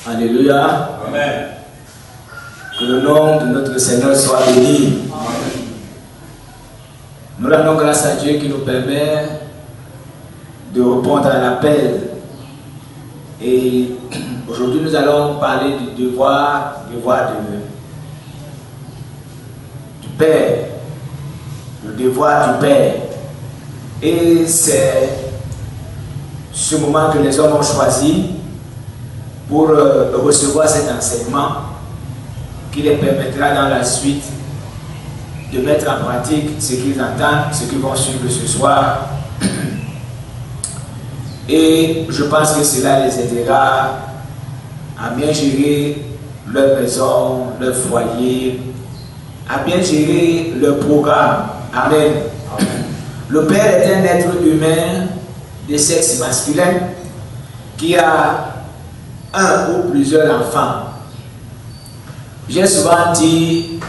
Alléluia. Amen. Que le nom de notre Seigneur soit béni. Amen. Nous rendons grâce à Dieu qui nous permet de répondre à l'appel. Et aujourd'hui, nous allons parler du devoir du Père. Le devoir du Père. Et c'est ce moment que les hommes ont choisi pour recevoir cet enseignement qui les permettra dans la suite de mettre en pratique ce qu'ils entendent, ce qu'ils vont suivre ce soir. Et je pense que cela les aidera à bien gérer leur maison, leur foyer, à bien gérer leur programme. Amen. Amen. Le Père est un être humain de sexe masculin qui a un ou plusieurs enfants. J'ai souvent dit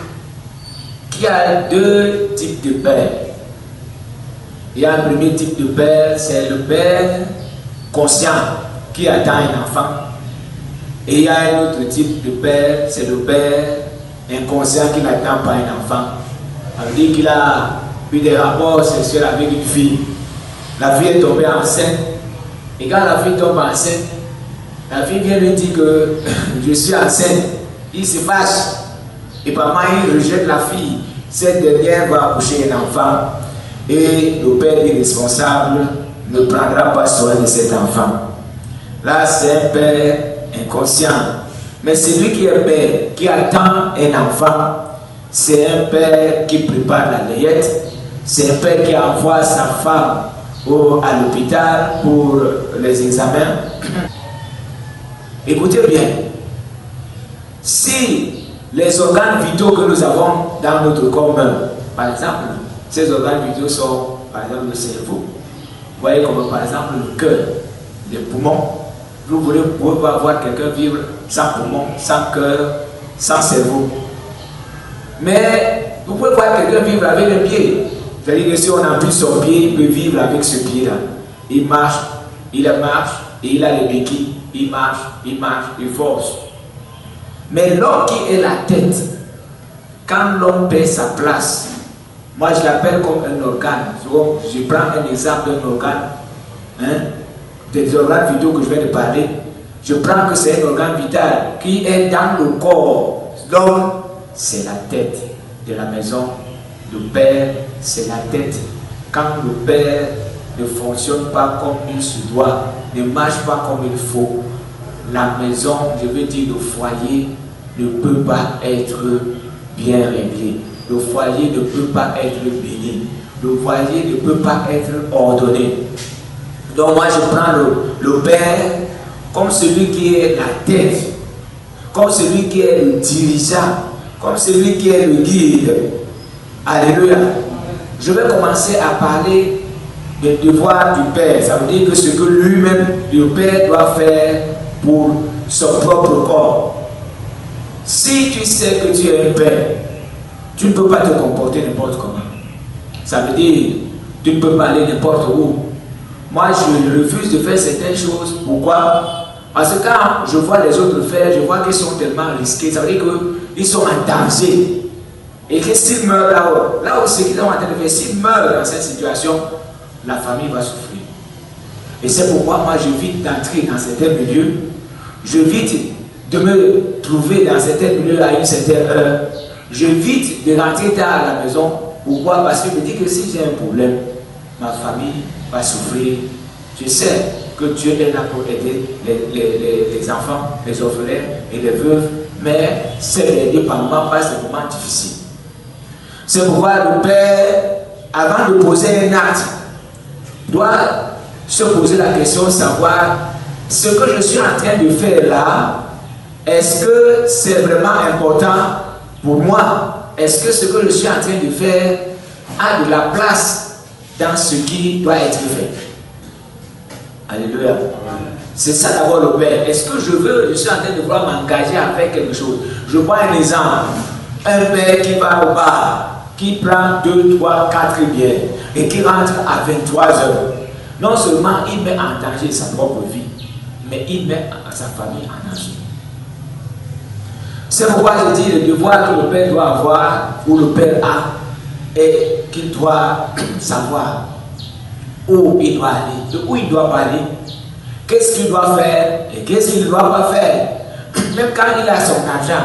qu'il y a deux types de pères. Il y a un premier type de père, c'est le père conscient qui attend un enfant. Et il y a un autre type de père, c'est le père inconscient qui n'attend pas un enfant. Ça veut dire qu'il a eu des rapports sexuels avec une fille. La fille est tombée enceinte. Et quand la fille tombe enceinte, la fille vient lui dire que je suis enceinte. Il se fâche. Et maman, il rejette la fille. Cette dernière va accoucher un enfant. Et le père irresponsable ne prendra pas soin de cet enfant. Là, c'est un père inconscient. Mais celui qui est père, qui attend un enfant, c'est un père qui prépare la layette. C'est un père qui envoie sa femme à l'hôpital pour les examens. Écoutez bien. Si les organes vitaux que nous avons dans notre corps meurent, par exemple, ces organes vitaux sont, par exemple, le cerveau. Vous voyez comme par exemple le cœur, les poumons. Vous pouvez pas voir quelqu'un vivre sans poumon, sans cœur, sans cerveau. Mais vous pouvez voir quelqu'un vivre avec les pieds. C'est-à-dire que si on ampute son pied, il peut vivre avec ce pied-là. Il marche et il a les béquilles. Il marche, il force. Mais l'homme qui est la tête, quand l'homme perd sa place, moi je l'appelle comme un organe. Je prends un exemple d'un organe, des organes vitaux que je viens de parler. Je prends que c'est un organe vital qui est dans le corps. L'homme, c'est la tête de la maison. Le père, c'est la tête. Quand le père ne fonctionne pas comme il se doit, ne marche pas comme il faut, la maison, je veux dire le foyer, ne peut pas être bien réglé. Le foyer ne peut pas être béni. Le foyer ne peut pas être ordonné. Donc moi je prends le père comme celui qui est la tête, comme celui qui est le dirigeant, comme celui qui est le guide. Alléluia. Je vais commencer à parler des devoirs du Père. Ça veut dire que ce que lui-même, le Père, doit faire pour son propre corps. Si tu sais que tu es un Père, tu ne peux pas te comporter n'importe comment. Ça veut dire tu ne peux pas aller n'importe où. Moi, je refuse de faire certaines choses. Pourquoi? Parce que quand je vois les autres faire, je vois qu'ils sont tellement risqués. Ça veut dire qu'ils sont en danger. Et que s'ils meurent là où ce qu'ils sont en train de faire, s'ils meurent dans cette situation, la famille va souffrir. Et c'est pourquoi moi j'évite d'entrer dans certains milieux, j'évite de me trouver dans certains milieux à une certaine heure, j'évite de rentrer tard à la maison. Pourquoi? Parce que je me dis que si j'ai un problème, ma famille va souffrir. Je sais que Dieu est là pour aider les enfants, les orphelins et les veuves, mais c'est aider par moments, pas des moments difficiles. C'est pourquoi le Père, avant de poser un acte, doit se poser la question de savoir ce que je suis en train de faire là, est-ce que c'est vraiment important pour moi? Est-ce que ce que je suis en train de faire a de la place dans ce qui doit être fait? Alléluia. C'est ça d'abord le Père. Est-ce que je suis en train de vouloir m'engager à faire quelque chose? Je prends un exemple. Un père qui va au bar, qui prend 2, 3, 4 bières et qui rentre à 23 heures. Non seulement il met en danger sa propre vie, mais il met sa famille en danger. C'est pourquoi je dis le devoir que le père doit avoir, ou le père a, et qu'il doit savoir où il doit aller, de où il doit parler, qu'est-ce qu'il doit faire et qu'est-ce qu'il ne doit pas faire. Même quand il a son argent,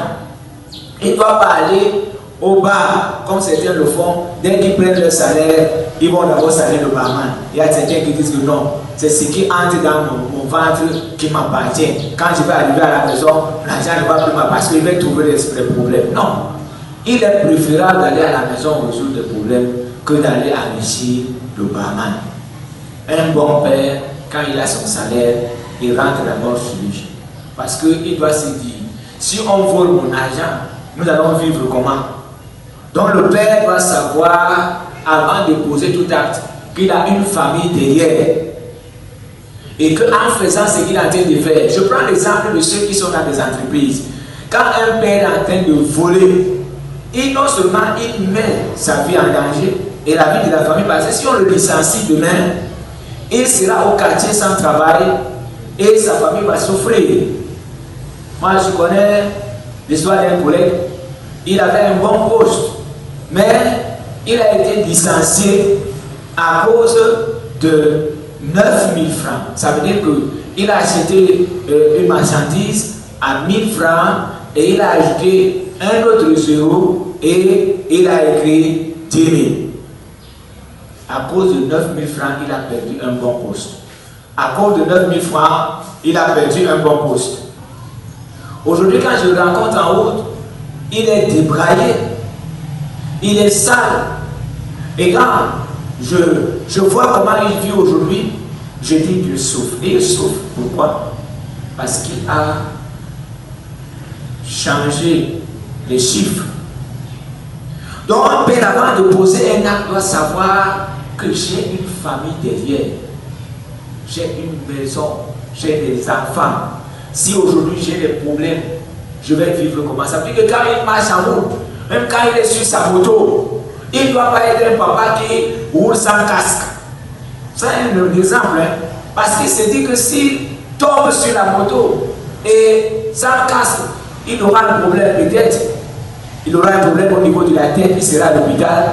il ne doit pas aller au bar, comme certains le font. Dès qu'ils prennent leur salaire, ils vont d'abord saluer le barman. Il y a certains qui disent que non, c'est ce qui entre dans mon ventre qui m'appartient. Quand je vais arriver à la maison, l'argent ne va plus m'appartenir parce qu'il va trouver des problèmes. Non. Il est préférable d'aller à la maison résoudre des problèmes que d'aller enrichir le barman. Un bon père, quand il a son salaire, il rentre d'abord chez lui. Parce qu'il doit se dire, si on vole mon argent, nous allons vivre comment? Donc le père doit savoir, avant de poser tout acte, qu'il a une famille derrière. Et qu'en faisant ce qu'il est en train de faire, je prends l'exemple de ceux qui sont dans des entreprises. Quand un père est en train de voler, non seulement il met sa vie en danger et la vie de la famille, parce que si on le licencie demain, il sera au quartier sans travail et sa famille va souffrir. Moi, je connais l'histoire d'un collègue. Il avait un bon poste, mais il a été licencié à cause de 9 000 francs. Ça veut dire qu'il a acheté une marchandise à 1 000 francs et il a ajouté un autre zéro et il a écrit 10 000. À cause de 9 000 francs, il a perdu un bon poste. À cause de 9 000 francs, il a perdu un bon poste. Aujourd'hui, quand je le rencontre en route, il est débraillé, il est sale. Et quand je vois comment il vit aujourd'hui, je dis qu'il souffre. Et il souffre. Pourquoi? Parce qu'il a changé les chiffres. Donc, un père, avant de poser un acte, doit savoir que j'ai une famille derrière. J'ai une maison, j'ai des enfants. Si aujourd'hui j'ai des problèmes, je vais vivre comment? Ça veut dire que quand il marche en route, même quand il est sur sa moto, il ne doit pas être un papa qui roule sans casque. C'est un exemple, hein? Parce qu'il se dit que s'il tombe sur la moto et sans casque, il aura un problème peut-être. Il aura un problème au niveau de la tête, il sera à l'hôpital.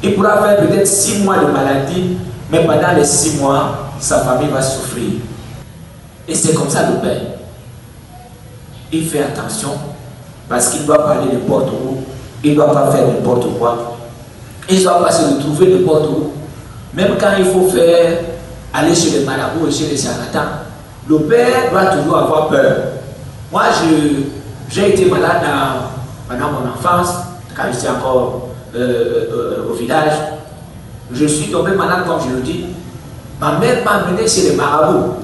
Il pourra faire peut-être 6 mois de maladie, mais pendant les 6 mois, sa famille va souffrir. Et c'est comme ça le père. Il fait attention parce qu'il doit parler n'importe où, il ne doit pas faire n'importe quoi. Il ne doit pas se retrouver n'importe où. Même quand il faut faire aller chez les marabouts et chez les charlatans, le père doit toujours avoir peur. Moi, j'ai été malade pendant mon enfance, quand j'étais encore au village. Je suis tombé malade, comme je le dis. Ma mère m'a amené chez les marabouts.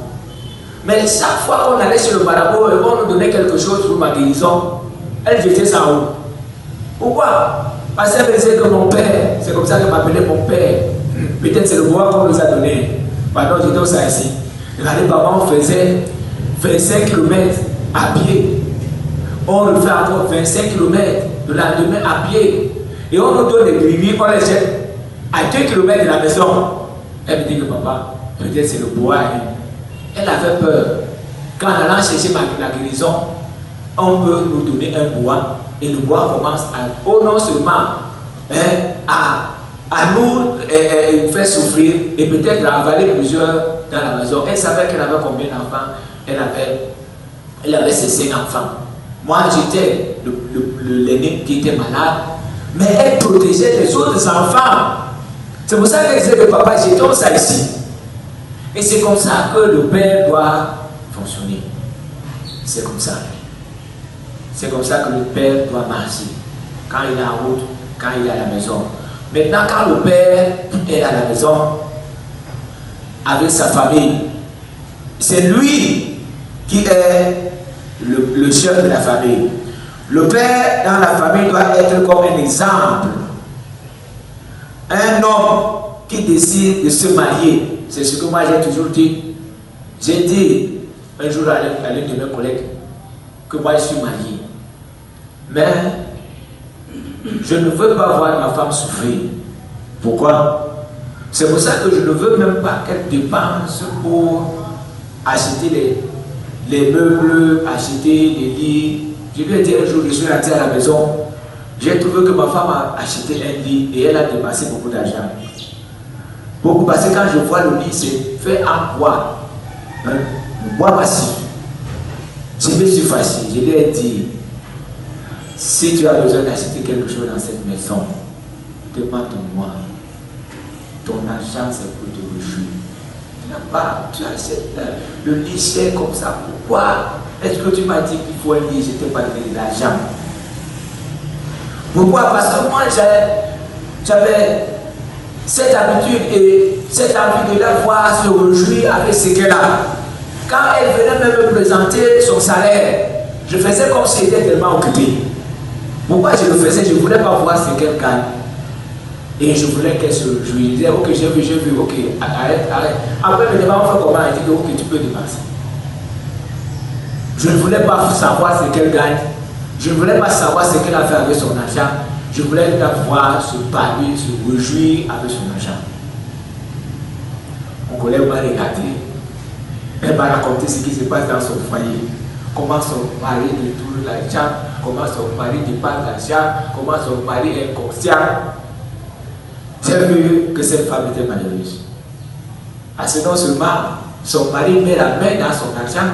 Mais chaque fois qu'on allait chez le marabout et on nous donnait quelque chose pour ma guérison, elle jetait ça en haut. Pourquoi? Parce qu'elle disait que mon père, c'est comme ça qu'elle m'appelait mon père. Peut-être c'est le bois qu'on nous a donné. Pardon, je donne ça ici. Regardez, papa, on faisait 25 km à pied. On le fait encore 25 km le lendemain à pied. Et on nous donne des gris, on les jette à 2 km de la maison. Elle me dit que papa, peut-être c'est le bois. Elle avait peur. Quand en allant chercher la guérison, on peut nous donner un bois et le bois commence non seulement à nous faire souffrir et peut-être à avaler plusieurs dans la maison. Elle savait qu'elle avait combien d'enfants? Elle avait ses 5 enfants. Moi, j'étais l'aîné qui était malade, mais elle protégeait les autres enfants. C'est pour ça qu'elle disait que papa, j'ai donc ça ici. Et c'est comme ça que le père doit fonctionner. C'est comme ça. C'est comme ça que le père doit marcher. Quand il est en route, quand il est à la maison. Maintenant, quand le père est à la maison, avec sa famille, c'est lui qui est le chef de la famille. Le père dans la famille doit être comme un exemple. Un homme qui décide de se marier. C'est ce que moi j'ai toujours dit. J'ai dit un jour à l'une de mes collègues que moi je suis marié. Mais je ne veux pas voir ma femme souffrir. Pourquoi? C'est pour ça que je ne veux même pas qu'elle dépense pour acheter les meubles, acheter les lits, Je lui ai dit un jour, je suis rentré à la maison, j'ai trouvé que ma femme a acheté un lit et elle a dépensé beaucoup d'argent. Beaucoup, parce que quand je vois le lit, c'est fait en bois, bois massif. Je me suis fâché, je lui ai dit, si tu as besoin d'acheter quelque chose dans cette maison, demande-moi. Ton argent, c'est pour te réjouir. Tu n'as pas, tu achètes le lit cher comme ça. Pourquoi est-ce que tu m'as dit qu'il faut un lit, je t'ai pas donné de l'argent? Pourquoi? Parce que moi, j'avais cette habitude et cette envie de la voir se réjouir avec ce qu'elle a. Quand elle venait même me présenter son salaire, je faisais comme si elle était tellement occupée. Pourquoi je le faisais? Je ne voulais pas voir ce qu'elle gagne. Et je voulais qu'elle se réjouisse. Je disais, ok, j'ai vu, ok, arrête. Après, me demande, on fait comment? Elle dit, ok, tu peux dépenser. Je ne voulais pas savoir ce qu'elle gagne. Je ne voulais pas savoir ce qu'elle a fait avec son argent. Je voulais la voir se parler, se réjouir avec son argent. Mon collègue m'a regardé. Elle m'a raconté ce qui se passe dans son foyer. Comment son mari détourne l'argent, comment son mari dépense l'argent, comment son mari est inconscient. J'ai vu que cette femme était malheureuse. Parce que non seulement son mari met la main dans son argent,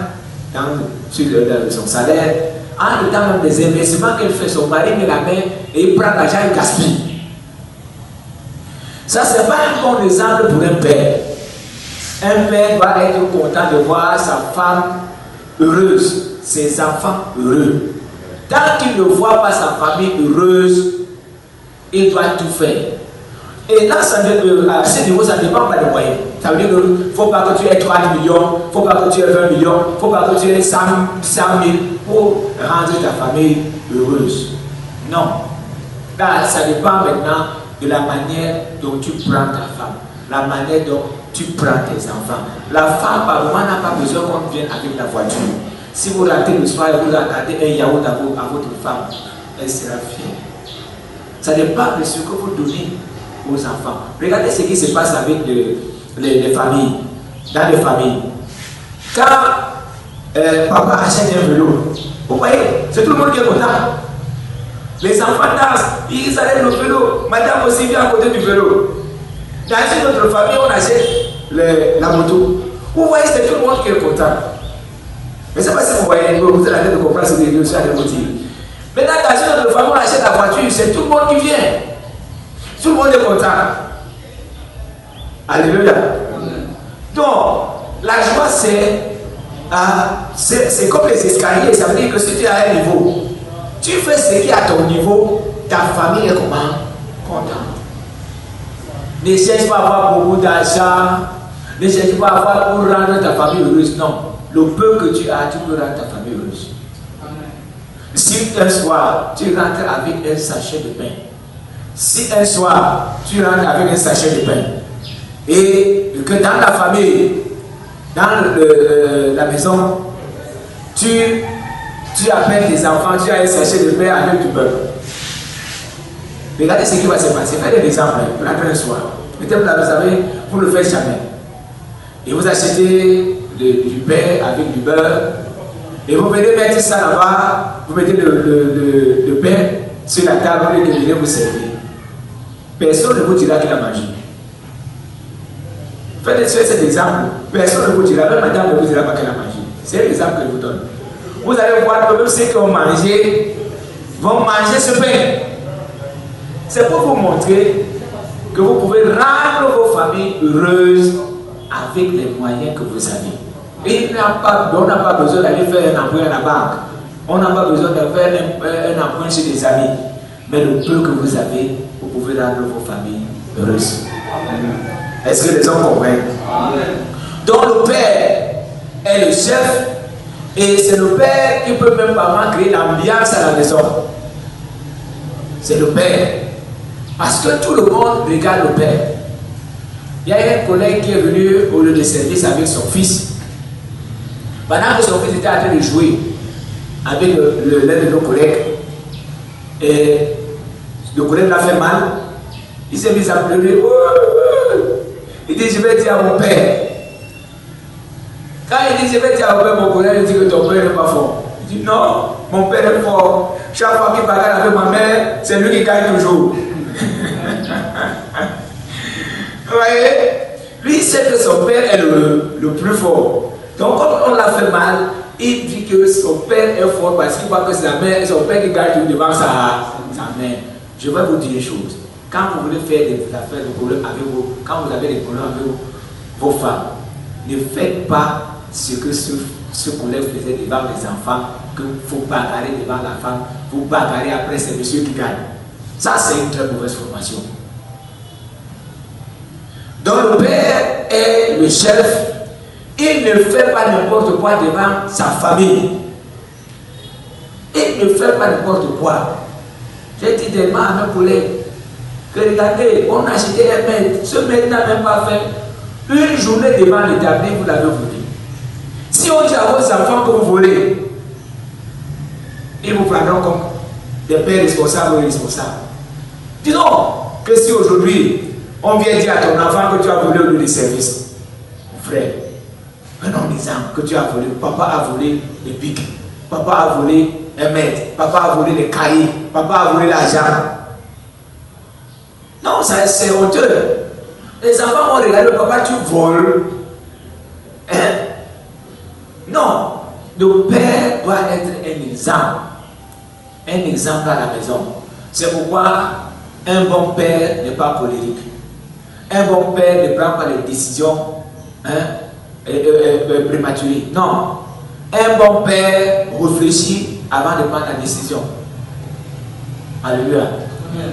sur son salaire, en étant même des investissements qu'elle fait, son mari met la main et il prend l'argent et gaspille. Ça, ce n'est pas un bon exemple pour un père. Un père va être content de voir sa femme heureuse, ses enfants heureux. Tant qu'il ne voit pas sa famille heureuse, il doit tout faire. Et là, à ce niveau, ça ne dépend pas des moyens. Ça veut dire qu'il ne faut pas que tu aies 30 millions, il ne faut pas que tu aies 20 millions, il ne faut pas que tu aies 100 000 pour rendre ta famille heureuse. Non. Là, ça dépend maintenant de la manière dont tu prends ta femme, la manière dont tu prends tes enfants. La femme, par moment, n'a pas besoin qu'on vienne avec la voiture. Si vous rentrez le soir et vous attendez un yaourt à votre femme, elle sera fière. Ça dépend de ce que vous donnez aux enfants. Regardez ce qui se passe avec les familles, dans les familles. Quand papa achète un vélo, vous voyez, c'est tout le monde qui est content. Les enfants dansent, ils allèment le vélo, madame aussi vient à côté du vélo. Dans une autre famille, on achète la moto. Vous voyez, c'est tout le monde qui est content. Mais c'est pas si vous voyez, vous allez de comprendre ce que je suis à motifs. Maintenant, dans une autre famille, on achète la voiture, c'est tout le monde qui vient. Tout le monde est content. Alléluia. Donc, la joie, c'est comme les escaliers. Ça veut dire que si tu es à un niveau, tu fais ce qui est à ton niveau, ta famille est comment? Contente. Ne cherche pas à avoir beaucoup d'argent. Ne cherche pas à avoir pour rendre ta famille heureuse. Non. Le peu que tu as, tu peux rendre ta famille heureuse. Si un soir, tu rentres avec un sachet de pain. Si un soir, tu rentres avec un sachet de pain. Et que dans la famille, dans la maison, tu appelles tes enfants, tu as un sachet de pain avec du beurre. Regardez ce qui va se passer. Faites des exemples. Rentrez un soir. Peut-être vous savez, vous ne le faites jamais. Et vous achetez du pain avec du beurre. Et vous venez mettre ça là-bas. Vous mettez le pain sur la table et vous venez vous servir. Personne ne vous dira qu'il a mangé. Faites cet exemple. Personne ne vous dira, même madame ne vous dira pas qu'elle a mangé. C'est l'exemple que je vous donne. Vous allez voir que même ceux qui ont mangé vont manger ce pain. C'est pour vous montrer que vous pouvez rendre vos familles heureuses avec les moyens que vous avez. Et on n'a pas besoin d'aller faire un emprunt à la banque. On n'a pas besoin de faire un emprunt chez des amis. Mais le peu que vous avez, vous pouvez rendre vos familles heureuses. Est-ce que les hommes comprennent? Donc le père est le chef. Et c'est le père qui peut même pas créer l'ambiance à la maison. C'est le père. Parce que tout le monde regarde le père. Il y a un collègue qui est venu au lieu de service avec son fils. Pendant que son fils était en train de jouer avec l'un de nos collègues, et le collègue l'a fait mal, il s'est mis à pleurer. Il dit, je vais dire à mon père. Quand il dit, je vais dire à mon père, mon collègue dit que ton père n'est pas fort. Il dit non, mon père est fort. Chaque fois qu'il bagarre avec ma mère, c'est lui qui gagne toujours. Vous voyez? Lui, il sait que son père est le plus fort. Donc, quand on l'a fait mal, il dit que son père est fort parce qu'il voit que c'est son père qui gagne devant sa mère. Je vais vous dire une chose. Quand vous voulez faire des affaires, des problèmes avec vous, quand vous avez des problèmes avec vos femmes, ne faites pas ce que ce collègue faisait devant les enfants, que faut bagarrer devant la femme, vous bagarrer après, c'est monsieur qui gagne. Ça, c'est une très mauvaise formation. Donc, le père est le chef. Il ne fait pas n'importe quoi devant sa famille. Il ne fait pas n'importe quoi. J'ai dit tellement à mes collègues que regardez, on a acheté un maître. Ce maître n'a même pas fait une journée devant l'établi, vous l'avez volé. Si on dit à vos enfants que vous volez, ils vous prendront comme des pères responsables ou irresponsables. Disons que si aujourd'hui, on vient dire à ton enfant que tu as volé au lieu de service, mon frère, un homme disant que tu as volé, papa a volé les pics, papa a volé un mètre, papa a volé les cahiers, papa a volé l'argent. Non, c'est honteux. Les enfants vont regarder le papa, tu voles. Hein? Non, le père doit être un exemple. Un exemple à la maison. C'est pourquoi un bon père n'est pas colérique. Un bon père ne prend pas les décisions prématurées. Non. Un bon père réfléchit avant de prendre la décision. Alléluia.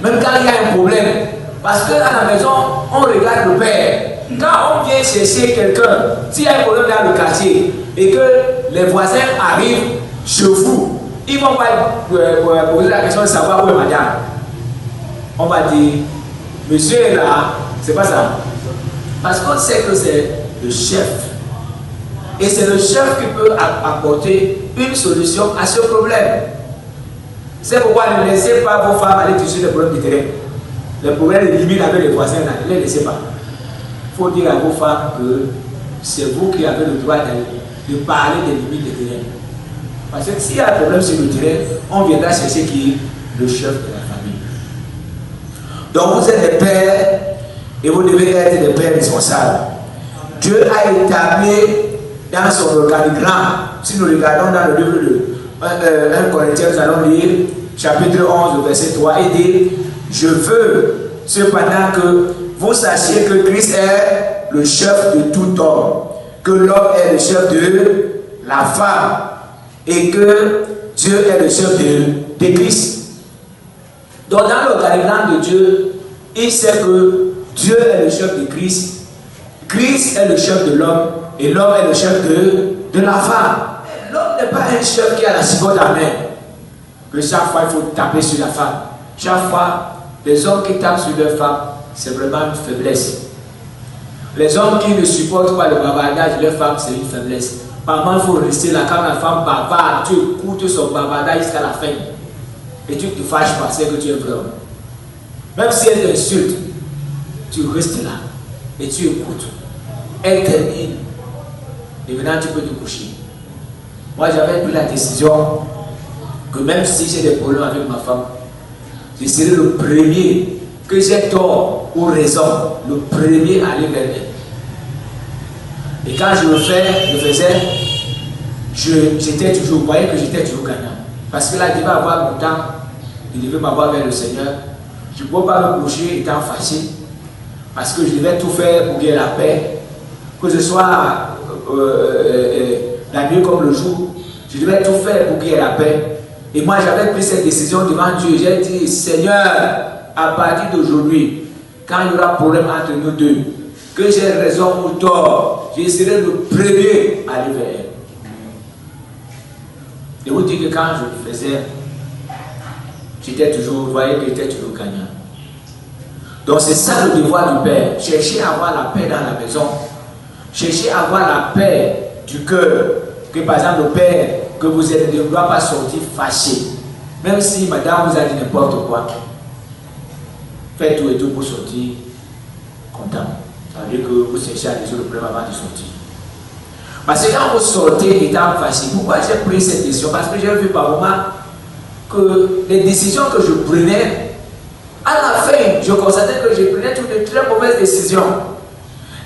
Même quand il y a un problème, parce qu'à la maison, on regarde le père. Quand on vient chercher quelqu'un, s'il y a un problème dans le quartier et que les voisins arrivent chez vous, ils vont pas poser la question de savoir où est madame. On va dire, monsieur est là, c'est pas ça. Parce qu'on sait que c'est le chef. Et c'est le chef qui peut apporter une solution à ce problème. C'est pourquoi ne laissez pas vos femmes aller toucher les problèmes du terrain. Les problèmes de limite avec les voisins, ne les laissez pas. Il faut dire à vos femmes que c'est vous qui avez le droit de parler des limites du terrain. Parce que s'il y a un problème sur le terrain, on viendra chercher qui est le chef de la famille. Donc vous êtes des pères et vous devez être des pères responsables. Dieu a établi dans son organigramme, si nous regardons dans le livre de 1 Corinthiens, nous allons lire chapitre 11, verset 3, et dit, je veux cependant que vous sachiez que Christ est le chef de tout homme, que l'homme est le chef de la femme, et que Dieu est le chef de Christ. Donc dans l'organigramme de Dieu, il sait que Dieu est le chef de Christ, Christ est le chef de l'homme, et l'homme est le chef de la femme. L'homme n'est pas un chef qui a la seconde à main, que chaque fois il faut taper sur la femme. Chaque fois, les hommes qui tapent sur leur femme, c'est vraiment une faiblesse. Les hommes qui ne supportent pas le bavardage de leur femme, c'est une faiblesse. Par contre, il faut rester là quand la femme bavarde, tu écoutes son bavardage jusqu'à la fin. Et tu ne te fâches pas, c'est que tu es vrai homme. Même si elle t'insulte, tu restes là et tu écoutes. Elle termine. Et maintenant, tu peux te coucher. Moi, j'avais pris la décision que même si j'ai des problèmes avec ma femme, je serai le premier, que j'ai tort ou raison, le premier à aller vers elle. Et quand je le faisais, j'étais toujours, vous voyez que j'étais toujours gagnant. Parce que là, il devait avoir mon temps, il devait m'avoir vers le Seigneur. Je ne pouvais pas me coucher étant fâché, parce que je devais tout faire pour qu'il y ait la paix, que ce soit la nuit comme le jour, je devais tout faire pour qu'il y ait la paix. Et moi, j'avais pris cette décision devant Dieu. J'ai dit, Seigneur, à partir d'aujourd'hui, quand il y aura problème entre nous deux, que j'ai raison ou tort, je serai le premier à aller vers elle. Et vous dites que quand je le faisais, j'étais toujours, vous voyez que j'étais toujours gagnant. Donc c'est ça le devoir du Père. Chercher à avoir la paix dans la maison. Chercher à avoir la paix du cœur. Que par exemple le Père que vous êtes ne doit pas sortir fâché. Même si madame vous a dit n'importe quoi. Faites tout et tout pour sortir content. Ça veut dire que vous cherchez à résoudre le problème avant de sortir. Parce que quand vous sortez étant fâché, pourquoi j'ai pris cette décision? Parce que j'ai vu par moment que les décisions que je prenais, à la fin, je constatais que je prenais toutes de très mauvaises décisions.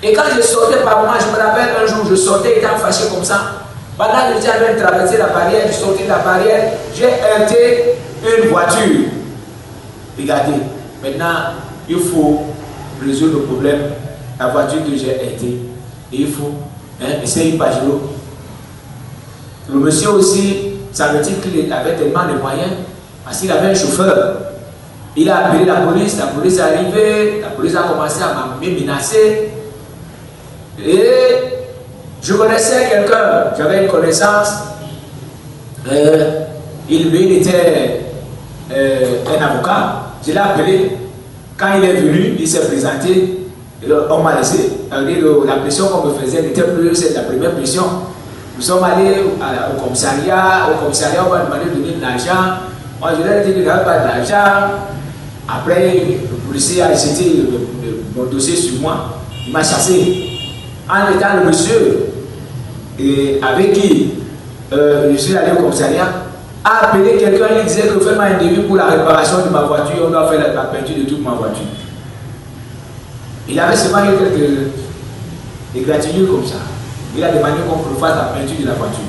Et quand je sortais par moment, je me rappelle un jour, je sortais étant fâché comme ça. Pendant que j'étais en train de traverser la barrière, je sortais de la barrière, j'ai heurté une voiture. Regardez, maintenant, il faut résoudre le problème. La voiture que j'ai heurtée, et il faut essayer une Pajero. Le monsieur aussi, ça veut dire qu'il avait tellement de moyens, parce qu'il avait un chauffeur. Il a appelé la police est arrivée, la police a commencé à me menacer. Et je connaissais quelqu'un, j'avais une connaissance, il était un avocat, je l'ai appelé, quand il est venu, il s'est présenté, on m'a laissé, la pression qu'on me faisait n'était plus c'est la première pression. Nous sommes allés au commissariat, on m'a demandé de donner de l'argent, moi je lui ai dit qu'il n'avait pas d'argent, après le policier a jeté mon dossier sur moi, il m'a chassé. En étant le monsieur avec qui je suis allé au commissariat, a appelé quelqu'un, il disait que fais-moi un devis pour la réparation de ma voiture, on doit faire la peinture de toute ma voiture. Il avait seulement quelques égratignures comme ça. Il a demandé qu'on fasse la peinture de la voiture.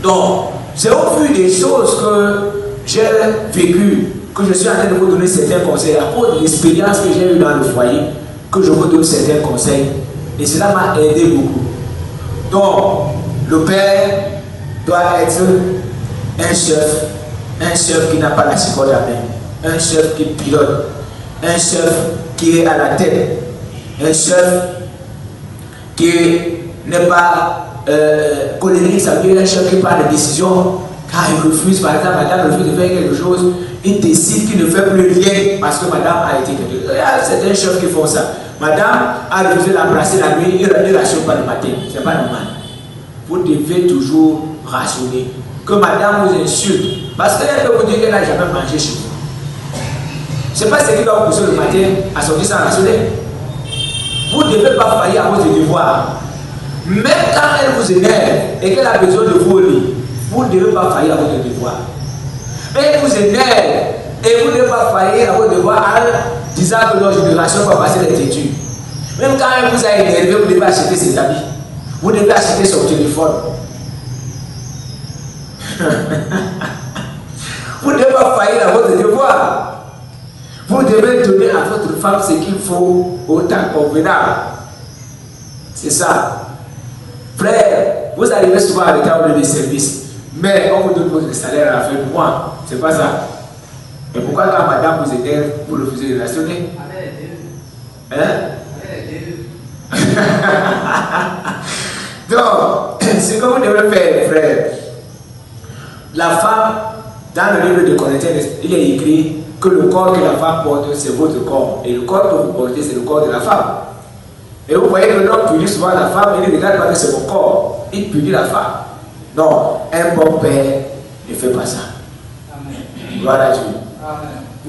Donc, c'est au vu des choses que j'ai vécues que je suis en train de vous donner certains conseils à cause de l'expérience que j'ai eue dans le foyer, que je vous donne certains conseils. Et cela m'a aidé beaucoup. Donc, le père doit être un chef qui n'a pas la chicotte à main, un chef qui pilote, un chef qui est à la tête, un chef qui n'est pas colérique, ça veut dire un chef qui prend des décisions, car il refuse, par exemple, madame refuse de faire quelque chose, il décide qu'il ne fait plus rien parce que madame a été quelque chose. C'est un chef qui fait ça. Madame a refusé d'embrasser la nuit, il ne rationne pas le matin, c'est pas normal. Vous devez toujours rationner. Que madame vous insulte, parce qu'elle peut vous dire qu'elle n'a jamais mangé chez vous. Ce n'est pas ce qui va vous pousser le matin à sortir sans rationner. Vous ne devez pas faillir à votre devoir. Même quand elle vous énerve et qu'elle a besoin de vous au lit, vous ne devez pas faillir à votre devoir. Elle vous énerve et vous ne devez pas faillir à votre devoir en disant que notre génération va passer les études. Même quand elle vous a énervé, vous devez acheter ses habits. Vous devez acheter son téléphone. Vous ne devez pas faillir à votre devoir. Vous devez donner à votre femme ce qu'il faut au temps convenable. C'est ça. Frère, vous arrivez souvent à l'état de service, mais on vous donne votre salaire à la fin du mois. C'est pas ça. Et pourquoi quand madame vous énerve, vous refusez de rationner? Hein? Donc, ce que vous devez faire, frère, la femme, dans le livre de Corinthiens, il est écrit que le corps que la femme porte, c'est votre corps. Et le corps que vous portez, c'est le corps de la femme. Et vous voyez que l'homme punit souvent la femme, il ne regarde pas que c'est mon corps. Il punit la femme. Non, un bon père ne fait pas ça. Gloire à Dieu.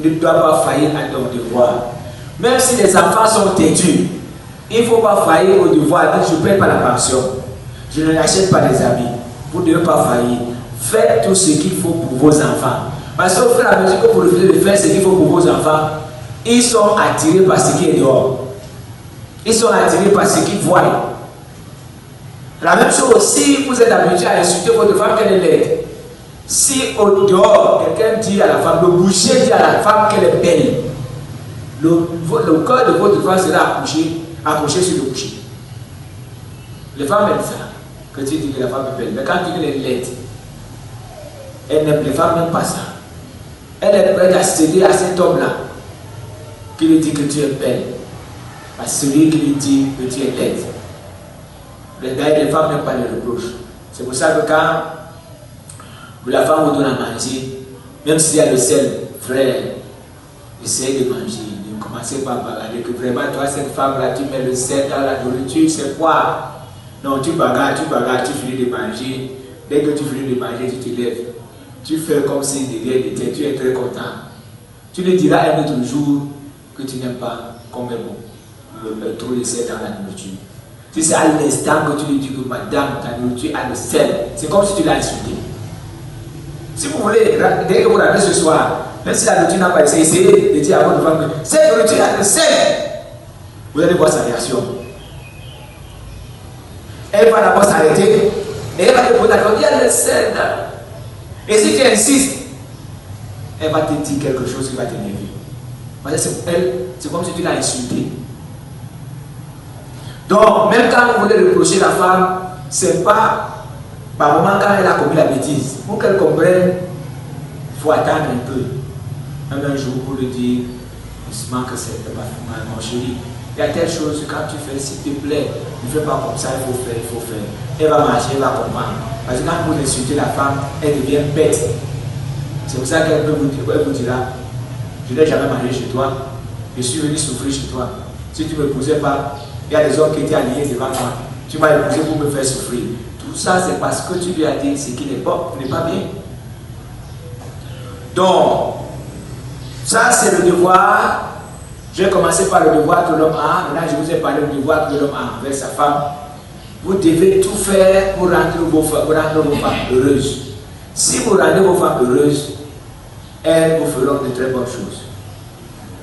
Il ne doit pas faillir à ton devoir. Même si les enfants sont têtus, il ne faut pas faillir au devoir. Donc je ne paie pas la pension. Je ne n'achète pas des habits. Vous ne devez pas faillir. Faites tout ce qu'il faut pour vos enfants. Parce qu'au fur et à mesure que vous refusez de faire ce qu'il faut pour vos enfants, ils sont attirés par ce qui est dehors. Ils sont attirés par ce qu'ils voient. La même chose, si vous êtes habitué à insulter votre femme, qu'elle est laide. Si au dehors, quelqu'un dit à la femme, le boucher dit à la femme qu'elle est belle, le corps de votre femme sera accroché sur le boucher. Les femmes aiment ça. Que tu dis que la femme est belle. Mais quand tu dis qu'elle est laide, les femmes n'aiment pas ça. Elle est prête à céder à cet homme-là qui lui dit que tu es belle. À celui qui lui dit que tu es laide. Les femmes n'aiment pas les reproches. C'est pour ça que quand la femme vous donne à manger, même s'il y a le sel, frère, essayez de manger. Ne commencez pas à bagarrer que vraiment, toi, cette femme-là, tu mets le sel dans la nourriture, c'est quoi? Non, tu bagarres, tu finis de manger. Dès que tu finis de manger, tu te lèves. Tu fais comme si de rien n'était, tu es très content. Tu lui diras un autre jour que tu n'aimes pas comme est bon. Trop de sel dans la nourriture. Si c'est à l'instant que tu lui dis que madame, ta nourriture a le sel, c'est comme si tu l'as insulté. Si vous voulez, dès que vous rentrez ce soir, même si la nourriture n'a pas essayé, essayez de dire à votre femme que cette nourriture a le sel. Vous allez voir sa réaction. Elle va d'abord s'arrêter et elle va te poser la question, il y a le sel. Et si tu insistes, elle va te dire quelque chose qui va t'énerver. Parce que c'est comme si tu l'as insulté. Donc, même quand vous voulez reprocher la femme, c'est pas par moment quand elle a commis la bêtise. Pour qu'elle comprenne, il faut attendre un peu. Même un jour pour lui dire, doucement que c'est mon chéri. Il y a telle chose, quand tu fais, s'il te plaît, ne fais pas comme ça, il faut faire. Elle va marcher, elle va comprendre. Parce que quand vous insultez la femme, elle devient bête. C'est pour ça qu'elle vous dira, je n'ai jamais mangé chez toi, je suis venu souffrir chez toi. Si tu ne me posais pas, il y a des hommes qui étaient alignés devant moi. Tu m'as épousé pour me faire souffrir. Tout ça, c'est parce que tu lui as dit ce qui n'est pas bien. Donc, ça, c'est le devoir. Je vais commencer par le devoir que l'homme a. Maintenant, je vous ai parlé du devoir que l'homme a envers sa femme. Vous devez tout faire pour rendre vos femmes heureuses. Si vous rendez vos femmes heureuses, elles vous feront de très bonnes choses.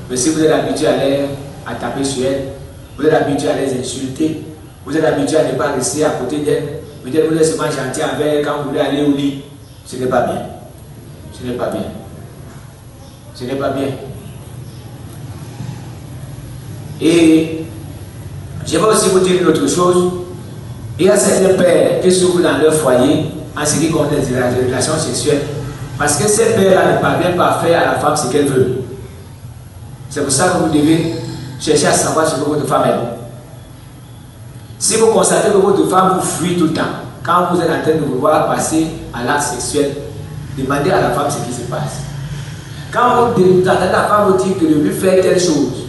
Mais si vous êtes habitué à taper sur elles, vous êtes habitué à les insulter, vous êtes habitué à ne pas rester à côté d'elles, peut-être vous êtes seulement gentil avec elles quand vous voulez aller au lit, ce n'est pas bien. Ce n'est pas bien. Ce n'est pas bien. Et je vais aussi vous dire une autre chose. Il y a certains pères qui souffrent dans leur foyer en ce qui concerne les relations sexuelles parce que ces pères-là ne parviennent pas à faire à la femme ce qu'elle veut. C'est pour ça que vous devez chercher à savoir ce que votre femme aime. Si vous constatez que votre femme vous fuit tout le temps, quand vous êtes en train de vous voir passer à l'acte sexuel, demandez à la femme ce qui se passe. Quand vous entendez la femme vous dire que de lui faire telle chose,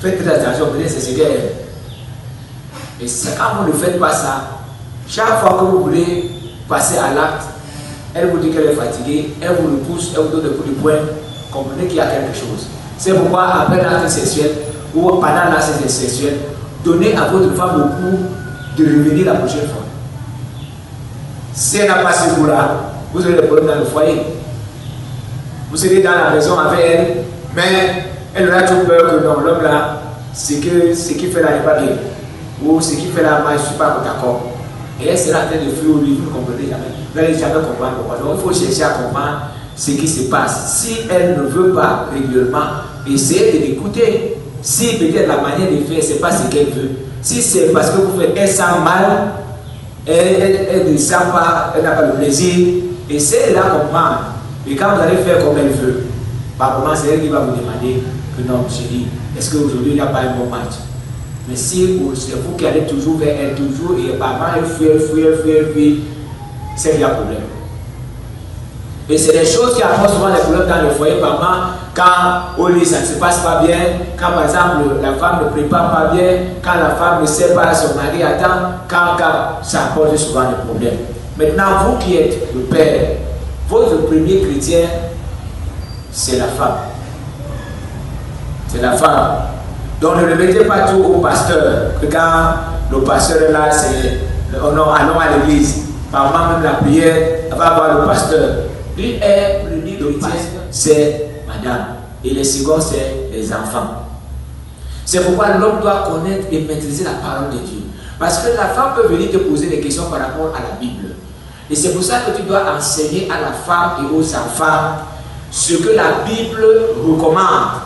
faites très attention, peut-être c'est ce qu'elle aime. Et c'est quand vous ne faites pas ça, chaque fois que vous voulez passer à l'acte, elle vous dit qu'elle est fatiguée, elle vous le pousse, elle vous donne des coups de poing, comprenez qu'il y a quelque chose. C'est pourquoi après l'acte sexuel ou pendant l'acte sexuel, donnez à votre femme le coup de revenir la prochaine fois. Si elle n'a pas ce coup-là, vous aurez des problèmes dans le foyer. Vous serez dans la maison avec elle, mais elle aura toujours peur que non, l'homme là, ce qu'il fait là n'est pas bien. Ou ce qu'il fait là, moi je ne suis pas d'accord. Et elle sera en train de fuir au lit, vous ne comprenez jamais. Vous n'allez jamais comprendre pourquoi. Donc il faut chercher à comprendre ce qui se passe. Si elle ne veut pas régulièrement, essayez de l'écouter. Si peut-être la manière de faire, ce n'est pas ce qu'elle veut. Si c'est parce que vous faites, elle sent mal, elle ne sent pas, elle n'a pas le plaisir, essayez de la comprendre. Et quand vous allez faire comme elle veut, par moment, c'est elle qui va vous demander que non, chérie, est-ce qu'aujourd'hui il n'y a pas un bon match? Mais si c'est vous qui allez toujours vers elle, toujours, et par moment, elle fuit, c'est qu'il y a problème. Et c'est des choses qui apportent souvent des problèmes dans le foyer, par moment, quand au lit ça ne se passe pas bien, quand par exemple la femme ne prépare pas bien, quand la femme ne sait pas son mari à temps, quand ça apporte souvent des problèmes. Maintenant, vous qui êtes le père, votre premier chrétien, c'est la femme. C'est la femme. Donc ne le mettez pas tout au pasteur. Que quand le pasteur est là, c'est allons à l'église. Par moment même la prière, elle va voir le pasteur. Lui est le premier chrétien, c'est madame. Et le second, c'est les enfants. C'est pourquoi l'homme doit connaître et maîtriser la parole de Dieu. Parce que la femme peut venir te poser des questions par rapport à la Bible. Et c'est pour ça que tu dois enseigner à la femme et aux enfants ce que la Bible recommande.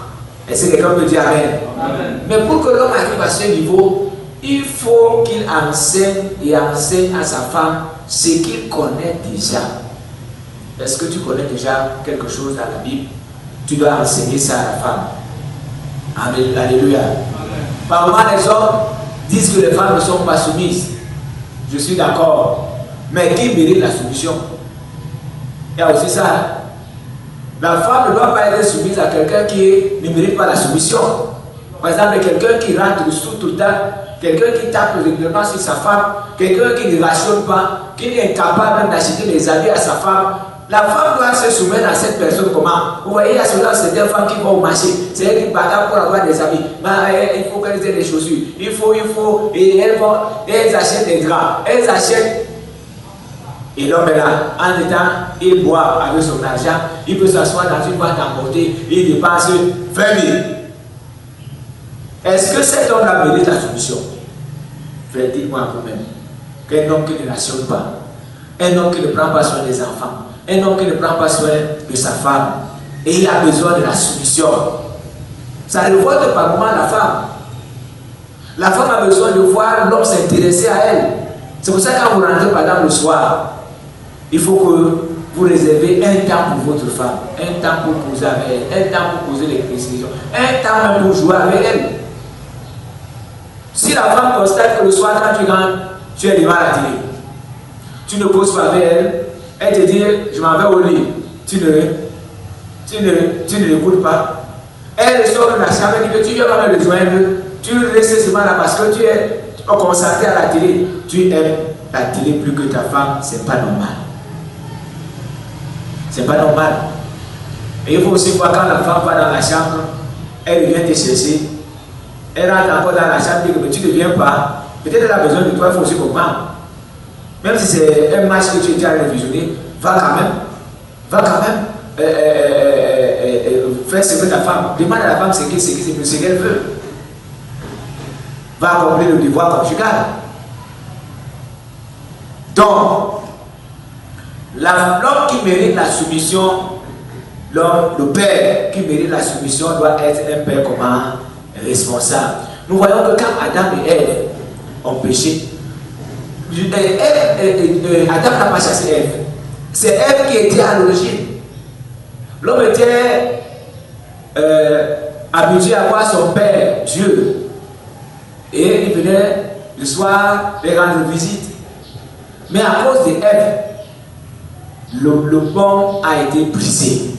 Est-ce que quelqu'un peut dire amen? Amen. Mais pour que l'homme arrive à ce niveau, il faut qu'il enseigne et enseigne à sa femme ce qu'il connaît déjà. Est-ce que tu connais déjà quelque chose dans la Bible? Tu dois enseigner ça à la femme. Amen. Alléluia. Par moment, les hommes disent que les femmes ne sont pas soumises. Je suis d'accord. Mais qui mérite la soumission? Il y a aussi ça. La femme ne doit pas être soumise à quelqu'un qui ne mérite pas la soumission. Par exemple, quelqu'un qui rentre sous tout le temps, quelqu'un qui tape régulièrement sur sa femme, quelqu'un qui ne rationne pas, qui est incapable d'acheter des habits à sa femme. La femme doit se soumettre à cette personne comment? Vous voyez, il y a souvent certaines femmes qui vont au marché, c'est elles qui bagarrent pour avoir des habits. Il faut qu'elles aient des chaussures, il faut, et elles achètent des draps, elles achètent. Et l'homme est là, en étant, il boit avec son argent, il peut s'asseoir dans une boîte à monter, il dépense 20 000. Est-ce que cet homme-là mérite la soumission? Dites-moi vous-même. Qu'un homme qui ne rationne pas, un homme qui ne prend pas soin des enfants, un homme qui ne prend pas soin de sa femme, et il a besoin de la soumission. Ça ne révolte pas moment la femme. La femme a besoin de voir l'homme s'intéresser à elle. C'est pour ça que quand vous rentrez par exemple le soir, il faut que vous réservez un temps pour votre femme, un temps pour poser avec elle, un temps pour poser les questions, un temps même pour jouer avec elle. Si la femme constate que le soir quand tu rentres, tu es devant la télé, tu ne poses pas avec elle, elle te dit je m'en vais au lit, tu ne l'écoutes pas. Elle sort de la chambre et dit que tu viens pas me rejoindre, tu restes seulement là parce que tu es consacré à la télé. Tu aimes la télé plus que ta femme, c'est pas normal. C'est pas normal. Et il faut aussi voir quand la femme va dans la chambre, elle vient te chercher, elle rentre encore dans la chambre et dit que tu ne viens pas. Peut-être elle a besoin de toi, il faut aussi comprendre. Même si c'est un match que tu es déjà révisionné, va quand même faire ce que ta femme demande à la femme ce qu'elle veut. Va accomplir le devoir conjugal. Donc, l'homme qui mérite la soumission, le père qui mérite la soumission doit être un père comment? Responsable. Nous voyons que quand Adam et Ève ont péché, Adam n'a pas chassé Ève. C'est Ève qui était à l'origine. L'homme était habitué à voir son père, Dieu. Et il venait le soir les rendre visite. Mais à cause de Ève, le pont a été brisé.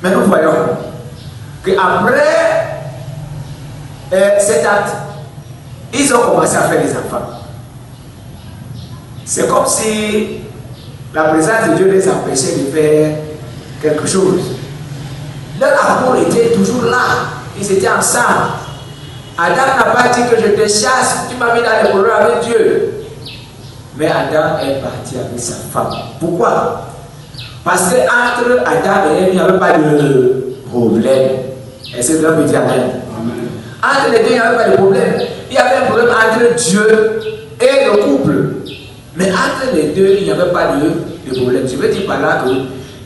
Mais nous voyons qu'après cet acte, ils ont commencé à faire des enfants. C'est comme si la présence de Dieu les empêchait de faire quelque chose. Leur amour était toujours là. Ils étaient ensemble. Adam n'a pas dit que je te chasse, tu m'as mis dans les problèmes avec Dieu. Mais Adam est parti avec sa femme. Pourquoi? Parce qu'entre Adam et Ève, il n'y avait pas de problème. Est-ce que l'homme peut dire Amen? Entre les deux, il n'y avait pas de problème. Il y avait un problème entre Dieu et le couple. Mais entre les deux, il n'y avait pas de problème. Je veux dire par là que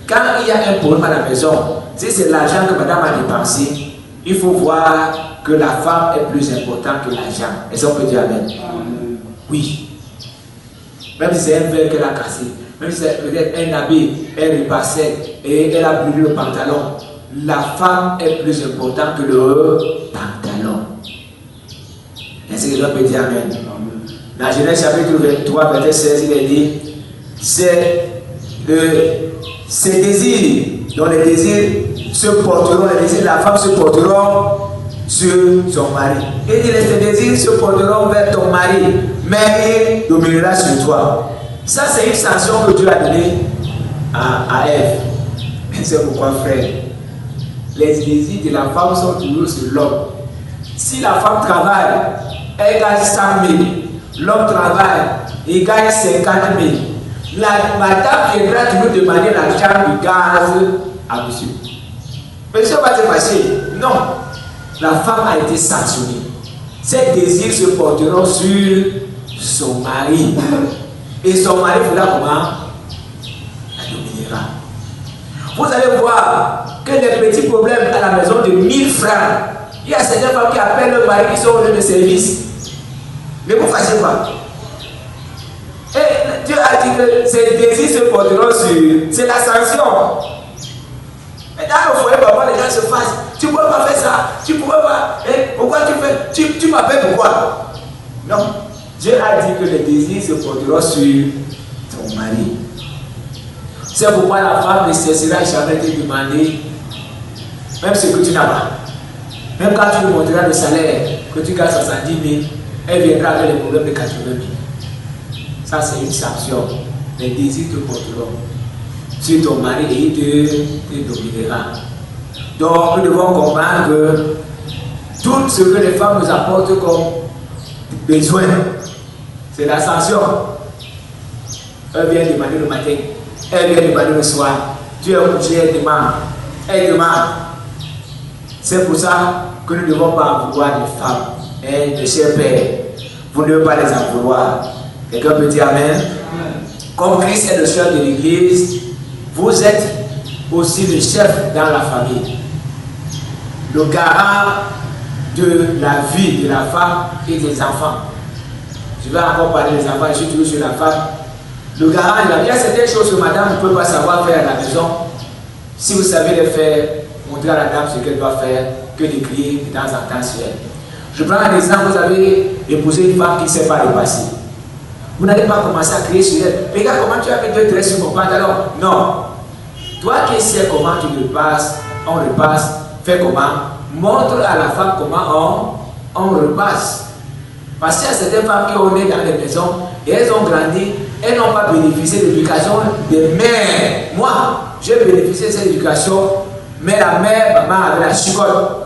quand il y a un problème à la maison, si c'est l'argent que madame a dépensé, il faut voir que la femme est plus importante que l'argent. Est-ce qu'on peut dire Amen? Oui. Même si c'est un verre qu'elle a cassé, même si c'est peut-être un habit, elle repassait et elle a brûlé le pantalon, la femme est plus importante que le pantalon. Est-ce que l'on peut dire Amen? Dans Genèse chapitre 23, verset 16, il est dit, c'est ses désirs, dont les désirs se porteront, les désirs de la femme se porteront sur son mari. Et dit, les désirs se porteront vers ton mari, mais il dominera sur toi. Ça, c'est une sanction que Dieu a donnée à Ève. C'est pourquoi, frère, les désirs de la femme sont toujours sur l'homme. Si la femme travaille, elle gagne 100 000. L'homme travaille, il gagne 50 000. La madame viendra toujours demander l'argent du gaz à monsieur. Monsieur va se fâcher. Non. La femme a été sanctionnée. Ses désirs se porteront sur son mari. Et son mari fera comment? La dominera. Vous allez voir que les petits problèmes à la maison de 1000 francs, il y a certaines femmes qui appellent le mari qui sont au lieu de service. Ne vous fâchez pas. Et Dieu a dit que ces désirs se porteront sur. C'est la sanction. Et dans le foyer, parfois les gens se fâchent. Tu ne peux pas faire ça. Tu ne peux pas. Et pourquoi tu fais? Tu m'appelles pourquoi? Non. Dieu a dit que les désirs se porteront sur ton mari. C'est pourquoi la femme ne cessera jamais de te demander même ce que tu n'as pas. Même quand tu lui montreras le salaire, que tu gagnes 70 000, elle viendra avec les problèmes de 80 000. Ça, c'est une sanction. Les désirs te porteront. sur ton mari et il te dominera. Donc nous devons comprendre que tout ce que les femmes nous apportent comme besoin, c'est l'ascension. Elle vient demander le matin, elle vient demander le soir. Tu es couché, elle demande, elle demande. C'est pour ça que nous ne devons pas en vouloir des femmes, de chers pères. Vous ne devez pas les en vouloir. Quelqu'un peut dire Amen. Amen. Comme Christ est le chef de l'Église, vous êtes aussi le chef dans la famille. Le garant de la vie de la femme et des enfants. Je vais encore parler des enfants, je suis toujours sur la femme. Le garant de la vie, il y a certaines choses que madame ne peut pas savoir faire à la maison. Si vous savez les faire, montrez à la dame ce qu'elle doit faire, que de crier de temps en temps sur elle. Je prends un exemple, vous avez épousé une femme qui ne sait pas repasser. Vous n'allez pas commencer à crier sur elle. Regarde comment tu as mis 2 traits sur mon pantalon. Non. Toi qui sais comment tu repasses, on repasse, fais comment? Montre à la femme comment on repasse. Parce qu'il y a certaines femmes qui ont né dans les maisons et elles ont grandi, elles n'ont pas bénéficié de l'éducation des mères. Moi, j'ai bénéficié de cette éducation, mais la mère, maman, avait la chicotte.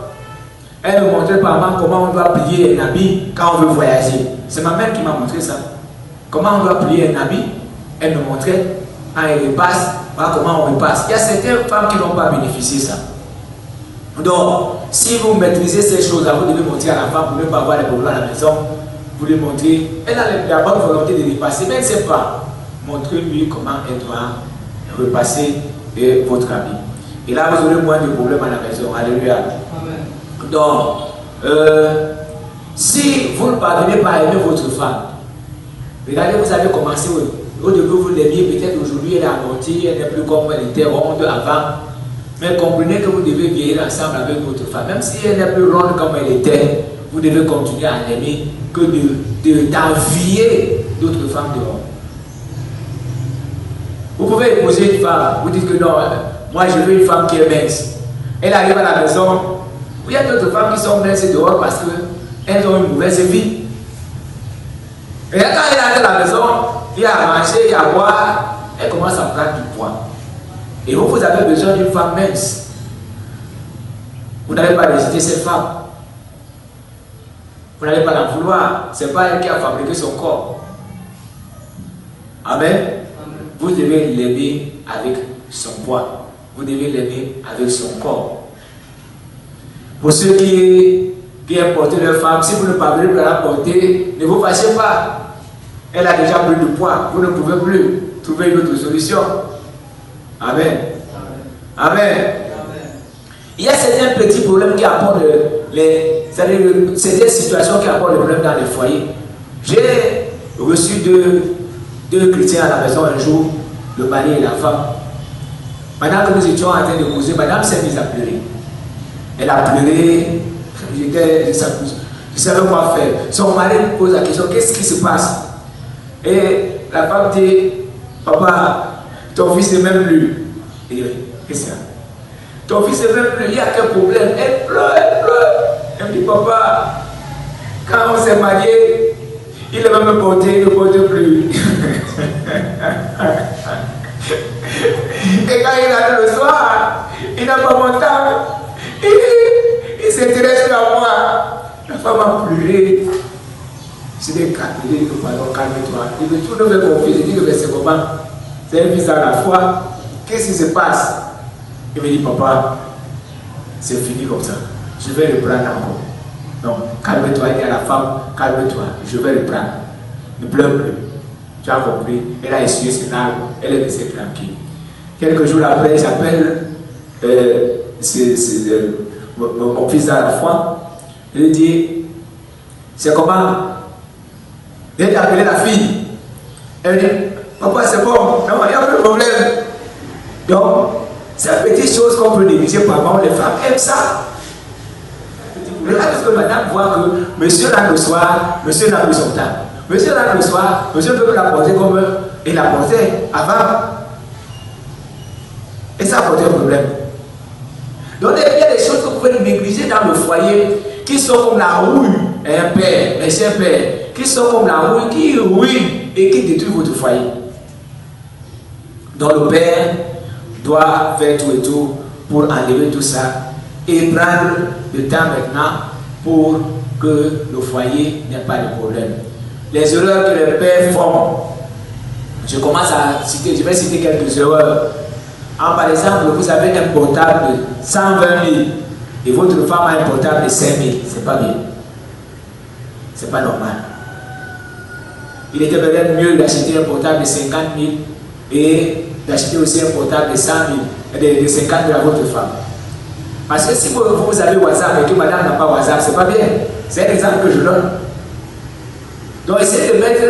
Elle me montrait par maman comment on doit plier un habit quand on veut voyager. C'est ma mère qui m'a montré ça. Comment on doit plier un habit, elle me montrait. Quand elle repasse, voilà comment on repasse. Il y a certaines femmes qui n'ont pas bénéficié de ça. Donc, si vous maîtrisez ces choses-là, vous devez montrer à la femme pour ne pas avoir des problèmes à la maison. Vous lui montrez, elle a la bonne volonté de repasser, mais elle ne sait pas. Montrez-lui comment elle doit repasser votre habit. Et là, vous aurez moins de problèmes à la maison. Alléluia. Amen. Donc, si vous ne parvenez pas à aimer votre femme, regardez, vous avez commencé, au début vous l'aimiez, peut-être aujourd'hui elle a amorti, elle n'est plus comme elle était ronde avant. Mais comprenez que vous devez vieillir ensemble avec votre femme. Même si elle n'est plus ronde comme elle était, vous devez continuer à l'aimer que d'envier d'autres femmes dehors. Vous pouvez épouser une femme, vous dites que non, moi je veux une femme qui est mince. Elle arrive à la maison, il y a d'autres femmes qui sont minces dehors parce qu'elles ont une mauvaise vie. Et quand elle arrive à la maison, il y a à manger, il y a à boire, elle commence à prendre du poids. Et vous avez besoin d'une femme mince. Vous n'allez pas rejeter cette femme. Vous n'allez pas la vouloir. Ce n'est pas elle qui a fabriqué son corps. Amen. Amen. Vous devez l'aimer avec son poids. Vous devez l'aimer avec son corps. Pour ceux qui aiment porter leur femme, si vous ne parvenez plus à la porter, ne vous fâchez pas. Elle a déjà pris du poids. Vous ne pouvez plus trouver une autre solution. Amen. Amen. Amen. Il y a certains petits problèmes qui apportent certaines situations qui apportent des problèmes dans les foyers. J'ai reçu deux chrétiens à la maison un jour, le mari et la femme. Pendant que nous étions en train de causer, madame s'est mise à pleurer. Elle a pleuré, j'étais sa pousse. Je savais quoi faire. Son mari me pose la question, qu'est-ce qui se passe? Et la femme dit, papa, ton fils n'est même plus. Il dit, qu'est-ce que c'est? Ton fils n'est même plus, il y a quel problème? Elle pleure, elle pleure. Elle me dit, papa, quand on s'est marié, il a même porté, il ne porte plus. Et quand il arrive le soir, il n'a pas mon temps. Il s'intéresse à moi. La femme a pleuré. Je dis, pardon, calme-toi. Il dit, tout le monde est confus. Je dis, mais c'est comment? C'est un fils à la foi. Qu'est-ce qui se passe? Il me dit, papa, c'est fini comme ça. Je vais reprendre encore. Donc, calme-toi, il dit à la femme, calme-toi, je vais reprendre. Ne pleure plus. Tu as compris? Elle a essuyé ses larmes, elle est restée tranquille. Quelques jours après, j'appelle mon fils à la foi. Je lui dis, c'est comment? Elle a appelé la fille. Elle dit, papa, c'est bon, non, il n'y a pas de problème. Donc, c'est une petite chose qu'on peut négliger par rapport les femmes aiment ça. Regarde ce que madame voit que monsieur rentre le soir, monsieur n'a plus son temps. Monsieur rentre le soir, monsieur peut la porter comme il la portait avant. Et ça a porté un problème. Donc il y a des choses que vous pouvez négliger dans le foyer qui sont comme la rouille, un père, un chien père, qui sont comme la rouille qui ruine et qui détruit votre foyer. Donc le père doit faire tout et tout pour enlever tout ça et prendre le temps maintenant pour que le foyer n'ait pas de problème. Les erreurs que les pères font, je commence à citer, je vais citer quelques erreurs. Par exemple, vous avez un portable de 120 000 et votre femme a un portable de 5 000, c'est pas bien. C'est pas normal. Il était peut-être mieux d'acheter un portable de 50 000 et d'acheter aussi un portable de 100 000, de 50 000 à votre femme. Parce que si vous avez WhatsApp et que madame n'a pas WhatsApp, c'est pas bien. C'est un exemple que je donne. Donc essayez de mettre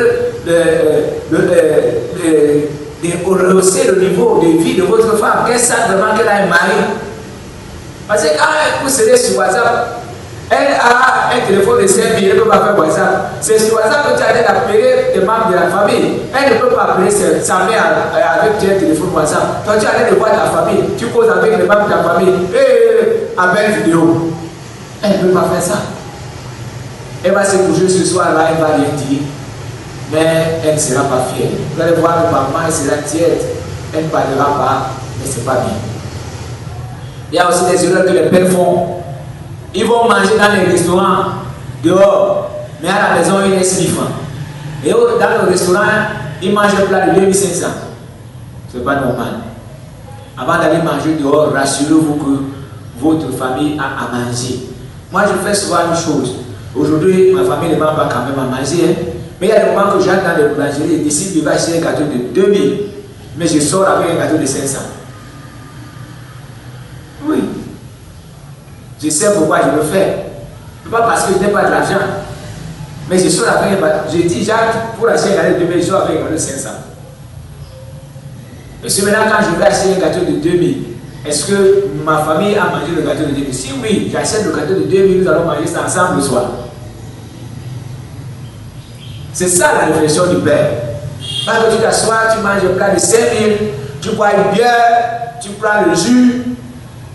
de rehausser le niveau de vie de votre femme. Qu'elle sache vraiment qu'elle a un mari. Parce que quand vous serez sur WhatsApp, elle a un téléphone de 5 000, elle ne peut pas faire WhatsApp. C'est sur WhatsApp que tu as d'appeler des membres de la famille. Elle ne peut pas appeler sa mère avec un téléphone WhatsApp. Toi, tu as de voir ta famille. Tu causes avec les membres de ta famille. Appel vidéo. Elle ne peut pas faire ça. Elle va se coucher ce soir-là, elle va rien dire. Mais elle ne sera pas fière. Vous allez voir que maman, elle sera tiède. Elle ne parlera pas, mais ce n'est pas bien. Il y a aussi des erreurs que les pères font. Ils vont manger dans les restaurants dehors, mais à la maison, ils laissent 1000 francs. Et dans le restaurant, ils mangent un plat de 2500. Ce n'est pas normal. Avant d'aller manger dehors, rassurez-vous que votre famille a à manger. Moi, je fais souvent une chose. Aujourd'hui, ma famille ne m'a pas quand même à manger. Hein. Mais il y a des moments que j'entre dans les boulangeries et décide de acheter un gâteau de 2000. Mais je sors avec un gâteau de 500. Oui. Je sais pourquoi je le fais. Pas parce que je n'ai pas de l'argent. Mais je sors avec un gâteau. Je dis, Jacques, pour acheter un gâteau de 2000, je sors avec un gâteau de 500. Et si maintenant, quand je vais acheter un gâteau de 2000, est-ce que ma famille a mangé le gâteau de 2000? Si oui, j'achète le gâteau de 2000, nous allons manger ça ensemble le soir. C'est ça la réflexion du Père. Quand tu t'assois, tu manges un plat de 5000, tu bois une bière, tu prends le jus,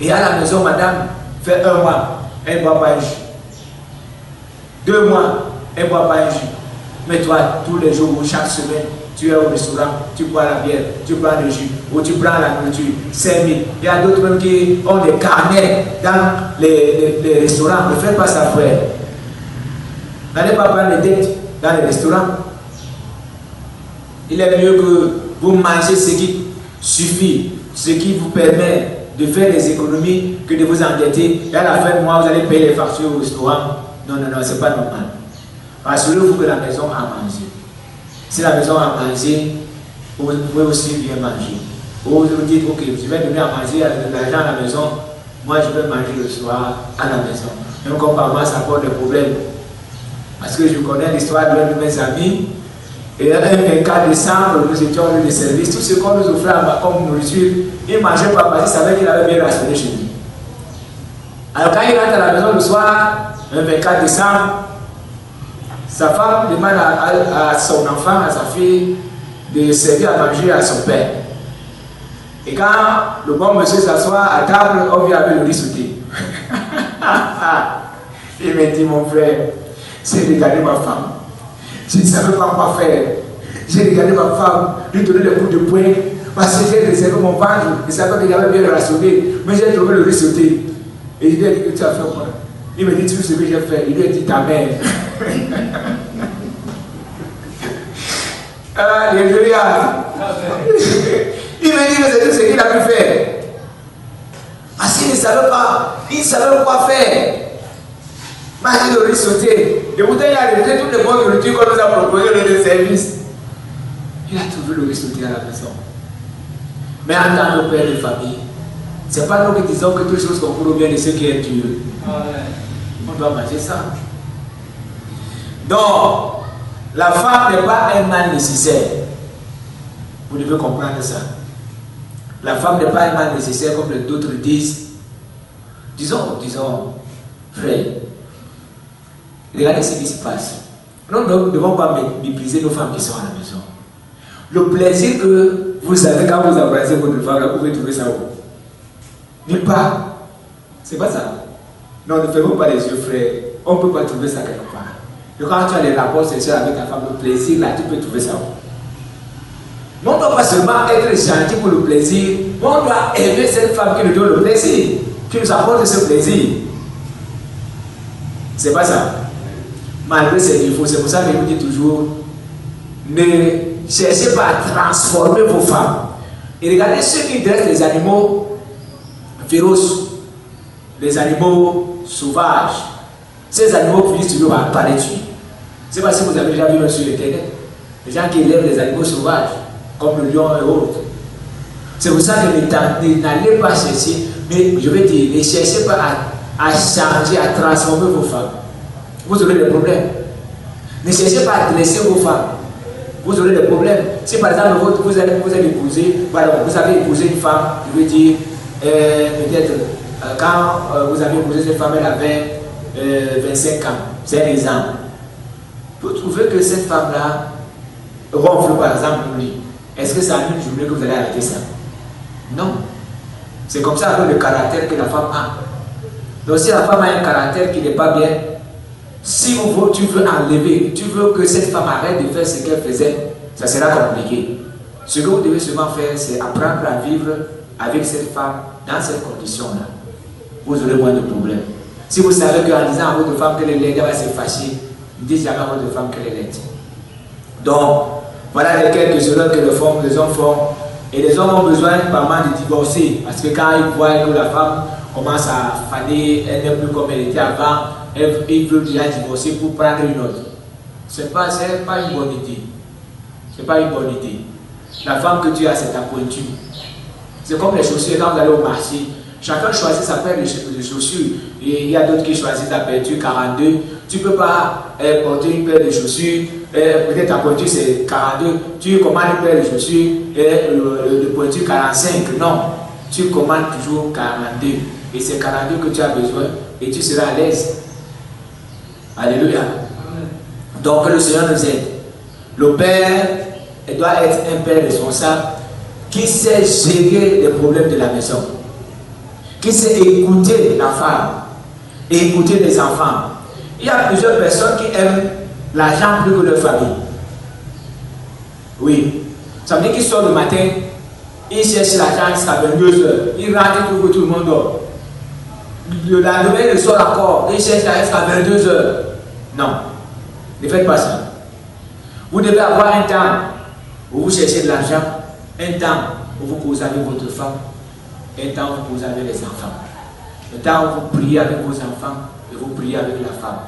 et à la maison, madame fait 1 mois, elle ne boit pas un jus. 2 mois, elle ne boit pas un jus. Mais toi, tous les jours ou chaque semaine, tu es au restaurant, tu bois la bière, tu prends le jus, ou tu prends la nourriture, 5000. Il y a d'autres même qui ont des carnets dans les restaurants. Ne faites pas ça, frère. N'allez pas prendre les dettes dans les restaurants. Il est mieux que vous mangez ce qui suffit, ce qui vous permet de faire des économies, que de vous endetter. Et à la fin du mois, vous allez payer les factures au restaurant. Non, non, non, c'est pas normal. Rassurez-vous que la maison a mangé. Si la maison a mangé, vous pouvez aussi bien manger. Ou vous dites, ok, je vais donner à manger l'argent à la maison, moi je vais manger le soir à la maison. Même comme par moi, ça pose des problèmes. Parce que je connais l'histoire de mes amis. Et un 24 décembre, nous étions dans les services, tout ce qu'on nous offrait comme nourriture, il ne mangeait pas parce qu'il savait qu'il avait bien rationné chez lui. Alors quand il rentre à la maison le soir, un 24 décembre, sa femme demande à son enfant, à sa fille, de servir à manger à son père. Et quand le bon monsieur s'assoit à table, on vient avec le riz sauté. Il me dit, mon frère, j'ai regardé ma femme. Je ne savais pas quoi faire. J'ai regardé ma femme, lui donner des coups de poing, parce que j'ai réservé mon ventre. Je savais qu'il avait bien rationné, mais j'ai trouvé le riz sauté. Et il lui a dit, que tu as fait quoi? Il me dit, tu sais ce que j'ai fait? Il lui a dit, ta mère. Alléluia. Il me dit, mais c'est tout ce qu'il a pu faire. Parce qu'il ne savait pas, il ne savait quoi faire. Manger le riz sauté. Et pourtant, il a arrêté toutes les bonnes nourritures qu'on nous a proposées dans les services. Il a trouvé le riz sauté à la maison. Mais en tant que père de famille, ce n'est pas nous qui disons que toutes choses concourent au bien de ceux qui aiment Dieu. On doit manger ça. Donc, la femme n'est pas un mal nécessaire. Vous devez comprendre ça. La femme n'est pas un mal nécessaire comme les autres disent. Disons, frère, regardez ce qui se passe. Nous ne devons pas mépriser nos femmes qui sont à la maison. Le plaisir que vous avez quand vous embrassez votre femme, vous pouvez trouver ça où? Nulle part. C'est pas ça. Non, ne fermons pas les yeux, frère. On ne peut pas trouver ça quelque part. Et quand tu as les rapports sexuels avec ta femme, le plaisir là, tu peux trouver ça où? Mais on ne doit pas seulement être gentil pour le plaisir, mais on doit aimer cette femme qui nous donne le plaisir, qui nous apporte ce plaisir. C'est pas ça. Malgré ses défauts, c'est pour ça que je vous dis toujours, ne cherchez pas à transformer vos femmes. Et regardez ceux qui dressent les animaux féroces, les animaux sauvages. Ces animaux finissent toujours par les tuer. Je ne sais pas si vous avez déjà vu sur Internet, les gens qui élèvent les animaux sauvages, comme le lion et autres. C'est pour ça que n'allez pas chercher, mais je vais dire, ne cherchez pas à changer, à transformer vos femmes. Vous aurez des problèmes. Ne cherchez pas à dresser vos femmes. Vous aurez des problèmes. Si par exemple vous avez épousé, vous avez épousé une femme, je veux dire, peut-être quand vous avez épousé cette femme, elle avait 25 ans, c'est un exemple. Vous trouvez que cette femme-là ronfle par exemple au lit. Est-ce que c'est en une journée que vous allez arrêter ça? Non. C'est comme ça avec le caractère que la femme a. Donc si la femme a un caractère qui n'est pas bien, si tu veux enlever, tu veux que cette femme arrête de faire ce qu'elle faisait, ça sera compliqué. Ce que vous devez seulement faire, c'est apprendre à vivre avec cette femme dans cette condition-là. Vous aurez moins de problèmes. Si vous savez qu'en disant à votre femme qu'elle est laide, elle va se fâcher, ne dites jamais à votre femme qu'elle est laide. Donc, voilà les quelques erreurs que les hommes font. Et les hommes ont besoin par mal de divorcer. Parce que quand ils voient que la femme commence à faner, elle n'est plus comme elle était avant, ils veulent déjà divorcer pour prendre une autre. Ce n'est pas une bonne idée. Ce n'est pas une bonne idée. La femme que tu as, c'est ta pointure. C'est comme les chaussures quand vous allez au marché. Chacun choisit sa paire de chaussures. Et il y a d'autres qui choisissent la pointure 42. Tu ne peux pas porter une paire de chaussures. Peut-être ta pointure c'est 42. Tu commandes une paire de chaussures et de pointure 45. Non. Tu commandes toujours 42. Et c'est 42 que tu as besoin. Et tu seras à l'aise. Alléluia. Donc que le Seigneur nous aide. Le Père doit être un Père responsable qui sait gérer les problèmes de la maison, qui sait écouter la femme et écouter les enfants. Il y a plusieurs personnes qui aiment l'argent plus que leur famille. Oui. Ça veut dire qu'ils sortent le matin, ils cherchent l'argent jusqu'à 22 heures. Ils rentrent pour que tout le monde dort. Le lendemain, ils sortent encore, ils cherchent l'argent jusqu'à 22 heures. Non. Ne faites pas ça. Vous devez avoir un temps où vous cherchez de l'argent, un temps où vous causez avec votre femme, un temps où vous causez avec les enfants, un temps où vous priez avec vos enfants et vous priez avec la femme.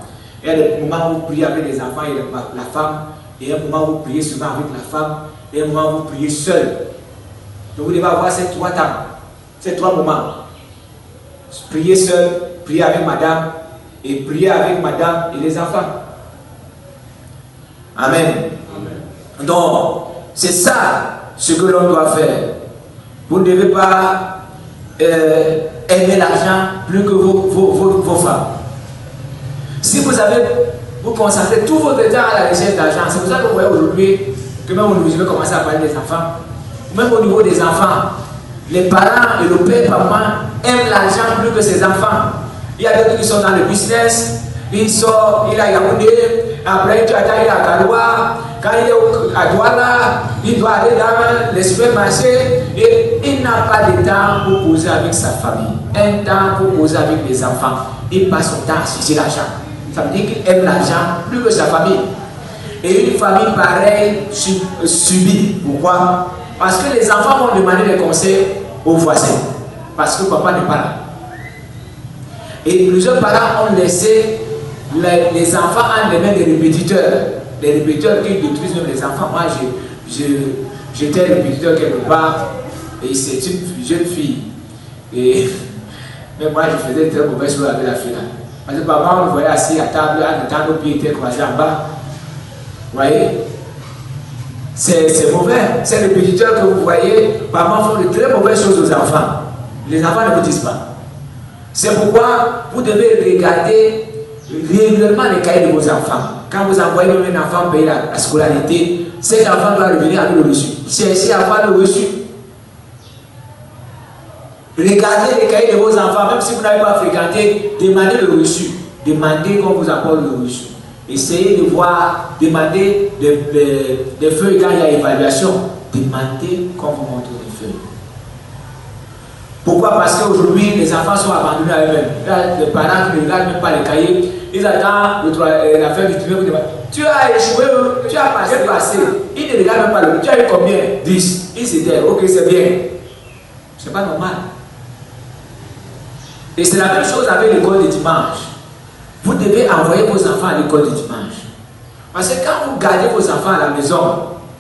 Il y a des moments où vous priez avec les enfants et la femme, et un moment où vous priez seulement avec la femme, et un moment où vous priez seul. Donc vous devez avoir ces trois temps, ces trois moments. Prier seul, prier avec madame, et prier avec madame et les enfants. Amen. Amen. Donc, c'est ça ce que l'on doit faire. Vous ne devez pas aimer l'argent plus que vos femmes. Si vous consacrez tout votre temps à la recherche d'argent, c'est pour ça que vous voyez aujourd'hui que même aujourd'hui, je vais commencer à parler des enfants. Même au niveau des enfants, les parents et le père, maman aiment l'argent plus que ses enfants. Il y a d'autres qui sont dans le business, il sort, il a Yaoundé, après tu attends, il a Kaloua, quand il est à Douala, il doit aller dans les supermarchés et il n'a pas de temps pour poser avec sa famille, un temps pour poser avec les enfants. Il passe son temps à chercher l'argent. Ça veut dire qu'il aime l'argent plus que sa famille. Et une famille pareille subit. Pourquoi? Parce que les enfants vont demander des conseils aux voisins. Parce que papa n'est pas là. Et plusieurs parents ont laissé les enfants entre les mains des répétiteurs. Les répétiteurs qui détruisent même les enfants. Moi, j'étais répétiteur quelque part. Et c'est une jeune fille. Et mais moi, je faisais très mauvaise chose avec la fille là. Parce que papa, on le voyait assis à table, quand nos pieds étaient croisés en bas. Vous voyez? C'est mauvais. Ces répétiteurs que vous voyez, papa font de très mauvaises choses aux enfants. Les enfants ne vous disent pas. C'est pourquoi vous devez regarder régulièrement les cahiers de vos enfants. Quand vous envoyez même un enfant payer la scolarité, cet enfant doit revenir avec le reçu. Cherchez à avoir le reçu. Regardez les cahiers de vos enfants, même si vous n'avez pas fréquenté, demandez le reçu. Demandez qu'on vous apporte le reçu. Essayez de voir, demandez des feuilles quand il y a évaluation. demandez qu'on vous montre les feuilles. Pourquoi? Parce qu'aujourd'hui, les enfants sont abandonnés à eux-mêmes. Les parents qui ne regardent même pas les cahiers, ils attendent la fin du trimestre. Tu as échoué, tu as passé. Ils ne regardent même pas le. Tu as eu combien? 10. Ils se disent, ok, c'est bien. C'est pas normal. Et c'est la même chose avec l'école de dimanche. Vous devez envoyer vos enfants à l'école de dimanche. Parce que quand vous gardez vos enfants à la maison,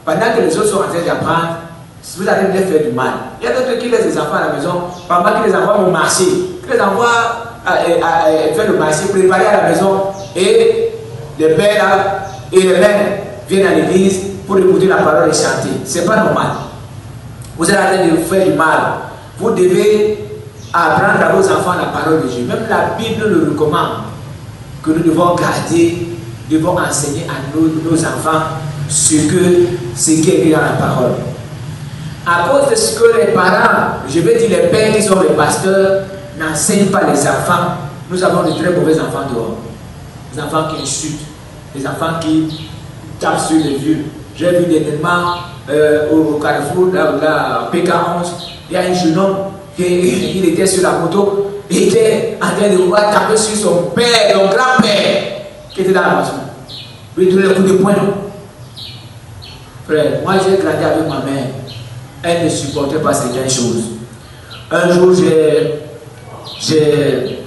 pendant que les autres sont en train d'apprendre, vous allez les faire du mal. Il y a d'autres qui laissent les enfants à la maison, pendant qu'ils les envoient au marché, qui les envoient faire le marché, préparer à la maison, et les pères et les mères viennent à l'église pour écouter la parole et chanter. Ce n'est pas normal. Vous êtes en train de faire du mal. Vous devez apprendre à vos enfants la parole de Dieu. Même la Bible le recommande, que nous devons garder, devons enseigner à nos enfants ce qui est écrit dans la parole. À cause de ce que les parents, je vais dire les pères qui sont les pasteurs, n'enseignent pas les enfants, nous avons de très mauvais enfants dehors. Des enfants qui insultent, des enfants qui tapent sur les vieux. J'ai vu dernièrement au Carrefour, là, PK11, il y a un jeune homme il était sur la moto, il était en train de taper sur son père, son grand-père, qui était dans la maison. Il lui donnait le coup de poing. Frère, moi j'ai grandi avec ma mère. Elle ne supportait pas certaines choses. Un jour, j'ai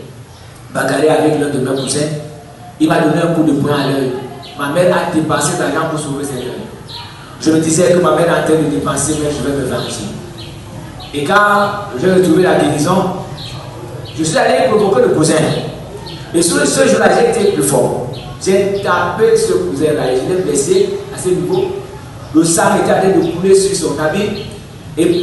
bagarré avec l'un de mes cousins. Il m'a donné un coup de poing à l'œil. Ma mère a dépensé l'argent pour sauver ses yeux. Je me disais que ma mère est en train de dépenser, mais je vais me venger. Et quand j'ai retrouvé la guérison, je suis allé provoquer le cousin. Et sur ce jour-là, j'ai été plus fort. J'ai tapé ce cousin-là et je l'ai blessé à ce niveau. Le sang était en train de couler sur son habit. Et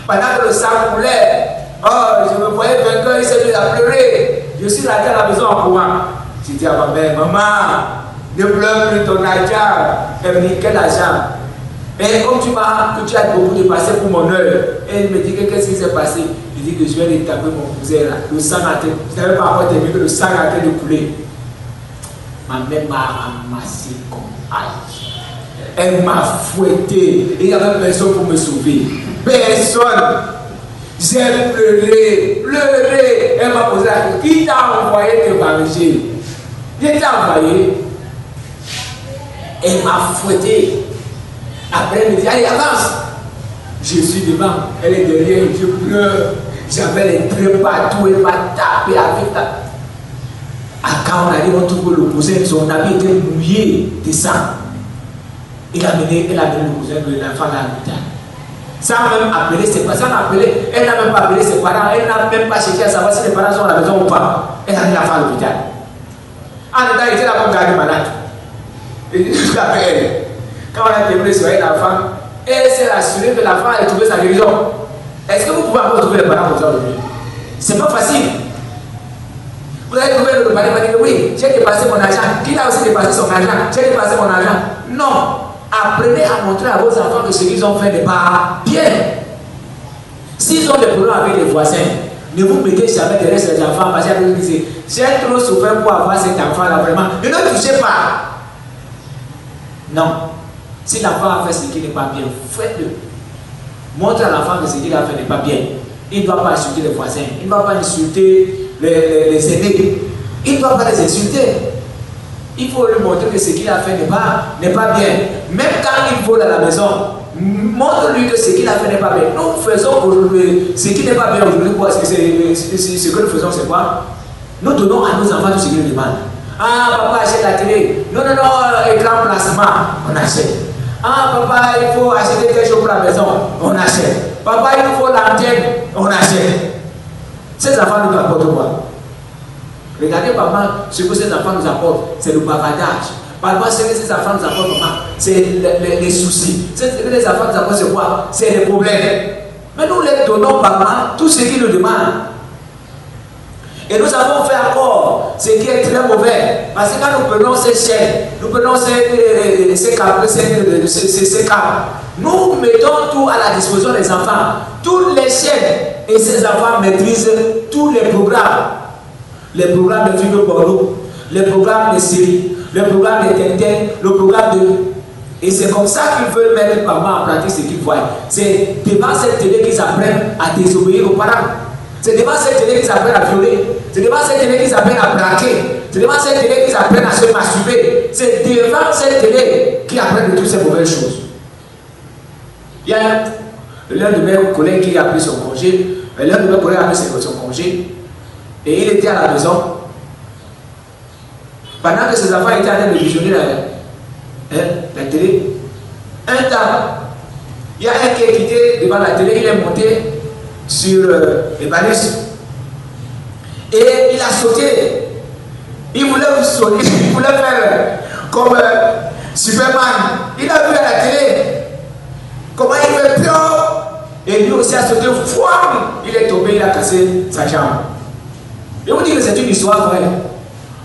pendant que le sang coulait, oh, je me voyais vainqueur, il s'est mis à pleurer. Je suis rentré à la maison en courant. J'ai dit à ma mère, maman, ne pleure plus ton argent. Elle me dit, quel argent? Et comme tu as beaucoup dépassé pour mon œil, elle me dit qu'est-ce qui s'est passé? Je dis que je vais lui taper mon cousin là. Le sang a été, je n'avais pas encore terminé que le sang a été de couler. Ma mère m'a ramassé comme aïe. Elle m'a fouetté. Et il n'y avait personne pour me sauver. Personne. J'ai pleuré. Elle m'a posé la question. Qui t'a envoyé te venger? Je t'ai envoyé. Elle m'a fouetté. Après, elle me dit, allez, avance. Je suis devant. Elle est derrière. Je pleure. J'avais les traits partout. Elle m'a tapé avec la... Quand on arrive, on trouve le cousin, son habit était mouillé de sang. Elle a mené le cousin de l'enfant à l'hôpital. Sans même appeler ses parents, elle n'a même pas appelé ses parents, elle n'a même pas cherché à savoir si les parents sont à la maison ou pas. Elle a mis l'enfant à l'hôpital. En dedans, il était là pour garder malade. Et je l'appelle. Quand on a terminé sur l'enfant, elle s'est assurée que l'enfant a trouvé sa guérison. Est-ce que vous pouvez encore trouver les parents aujourd'hui? C'est pas facile. Vous avez trouvé le mari, il dit oui, j'ai dépassé mon argent. Qui a aussi dépassé son argent? J'ai dépassé mon argent. Non. Apprenez à montrer à vos enfants que ce qu'ils ont fait n'est pas bien. S'ils ont des problèmes avec les voisins, ne vous mettez jamais derrière ces enfants parce que vous dites, j'ai trop souffert pour avoir cet enfant-là vraiment. Ne le touchez pas. Non. Si l'enfant a fait ce qui n'est pas bien, faites-le. Montre à l'enfant que ce qu'il a fait n'est pas bien. Il ne doit pas insulter les voisins. Il ne doit pas insulter les aînés. Il ne doit pas les insulter. Il faut lui montrer que ce qu'il a fait n'est pas bien. Même quand il vole à la maison, montre-lui que ce qu'il a fait n'est pas bien. Nous faisons aujourd'hui ce qui n'est pas bien aujourd'hui. Ce que nous faisons, c'est quoi? Nous donnons à nos enfants tout ce qu'ils nous demandent. Ah, papa, achète la télé. Non, écran placement. On achète. Ah, papa, il faut acheter quelque chose pour la maison. On achète. Papa, il faut l'antenne. On achète. Ces enfants nous apportent quoi? Regardez, papa, ce que ces enfants nous apportent, c'est le bavardage. Papa, ce que ces enfants nous apportent, papa, c'est les soucis. Ce que les enfants nous apportent, c'est quoi? C'est les problèmes. Mais nous les donnons, papa, tout ce qu'ils nous demandent. Et nous avons fait encore ce qui est très mauvais. Parce que quand nous prenons ces chaînes, nous prenons ces câbles, nous mettons tout à la disposition des enfants. Toutes les chaînes. Et ces enfants maîtrisent tous les programmes. Les programmes de films porno, les programmes de séries, les programmes de Tintin, le programme Et c'est comme ça qu'ils veulent mettre maman en pratique ce qu'ils voient. C'est devant cette télé qu'ils apprennent à désobéir aux parents. C'est devant cette télé qu'ils apprennent à violer. C'est devant cette télé qu'ils apprennent à braquer. C'est devant cette télé qu'ils apprennent à se masturber. C'est devant cette télé qu'ils apprennent de toutes ces mauvaises choses. Il y a l'un de mes collègues qui a pris son congé. L'un de mes collègues a pris son congé. Et il était à la maison. Pendant que ses enfants étaient en train de visionner la télé, un temps, il y a un qui est quitté devant la télé, il est monté sur les balises et il a sauté. Il voulait sauter, il voulait faire comme Superman. Il a vu à la télé comment il fait peur et lui aussi a sauté. Il est tombé, il a cassé sa jambe. Et vous dites que c'est une histoire vraie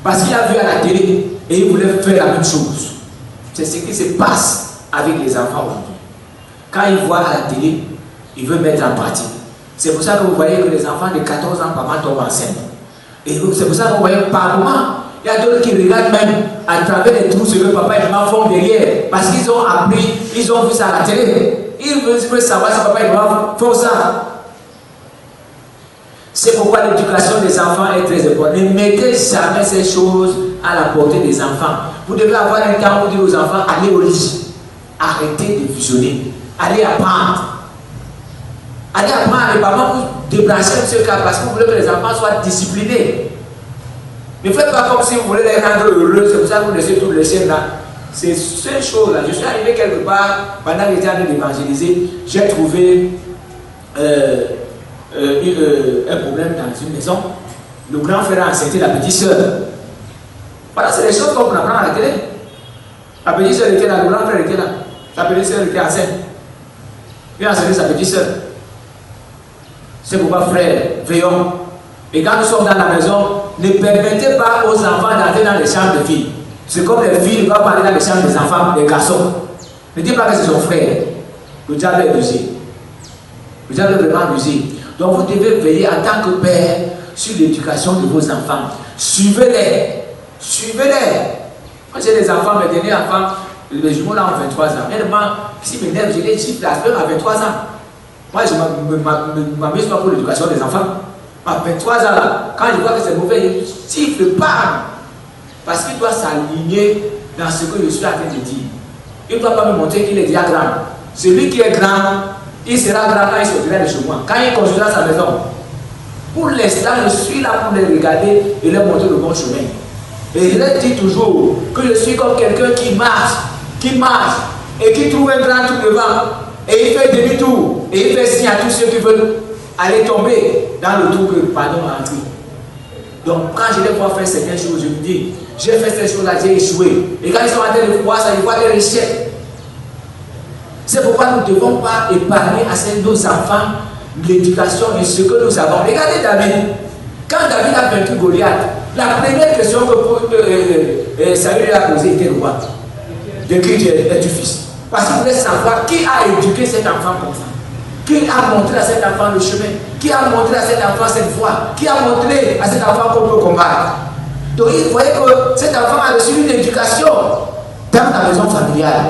parce qu'il a vu à la télé et il voulait faire la même chose. C'est ce qui se passe avec les enfants aujourd'hui. Quand ils voient à la télé, ils veulent mettre en pratique. C'est pour ça que vous voyez que les enfants de 14 ans, maman tombe enceinte. Et c'est pour ça que vous voyez par moment, il y a d'autres qui regardent même à travers les trous ce que papa et maman font derrière. Parce qu'ils ont appris, ils ont vu ça à la télé. Ils veulent savoir si papa et maman font ça. C'est pourquoi l'éducation des enfants est très importante. Ne mettez jamais ces choses à la portée des enfants. Vous devez avoir un temps pour dire aux enfants, allez au lit. Arrêtez de visionner. Allez apprendre. Allez apprendre les parents pour débrancher ce cas parce que vous voulez que les enfants soient disciplinés. Ne faites pas comme si vous voulez les rendre heureux. C'est pour ça que vous laissez tout laisser là. C'est ces choses-là. Je suis arrivé quelque part pendant que j'étais en train d'évangéliser. J'ai trouvé un problème dans une maison. Le grand frère a enceinté la petite soeur. Voilà, c'est des choses qu'on apprend à la télé. La petite soeur était là, le grand frère était là. La petite soeur était enceinte. Il a enseigné sa petite soeur. C'est pourquoi, frère, veillons. Et quand nous sommes dans la maison, ne permettez pas aux enfants d'entrer dans les chambres de filles. C'est comme les filles doivent parler dans les chambres des enfants, des garçons. Ne dites pas que c'est son frère. Le diable est rusé. Le diable est vraiment rusé. Donc vous devez veiller en tant que père sur l'éducation de vos enfants. Suivez-les. Suivez-les. Moi j'ai des enfants, mes derniers enfants, les jumeaux là ont 23 ans. Si mes nerfs, j'ai des chiffres là, même à 23 ans. Moi je ne m'amuse pas pour l'éducation des enfants. À 23 ans là, quand je vois que c'est mauvais, je siffle pas. Parce qu'il doit s'aligner dans ce que je suis en train de dire. Il ne doit pas me montrer qu'il est déjà grand. Celui qui est grand, il sera grand quand il sortira de chez moi. Quand il construira sa maison. Pour l'instant, je suis là pour les regarder et leur montrer le bon chemin. Et je leur dis toujours que je suis comme quelqu'un qui marche et qui trouve un grand trou devant et il fait demi-tour et il fait signe à tous ceux qui veulent aller tomber dans le trou que le pardon a entré. Donc quand je les vois faire certaines choses, je me dis, j'ai fait ces choses-là, j'ai échoué. Et quand ils sont en train de voir ça, ils voient leur échec. C'est pourquoi nous ne devons pas épargner à nos enfants l'éducation et ce que nous avons. Regardez David. Quand David a vaincu Goliath, la première question que Saül lui a posée était le roi. De qui es-tu fils? Parce qu'il voulait savoir qui a éduqué cet enfant comme ça. Qui a montré à cet enfant le chemin? Qui a montré à cet enfant cette voie? Qui a montré à cet enfant qu'on peut combattre? Donc il voyait que cet enfant a reçu une éducation dans la maison familiale.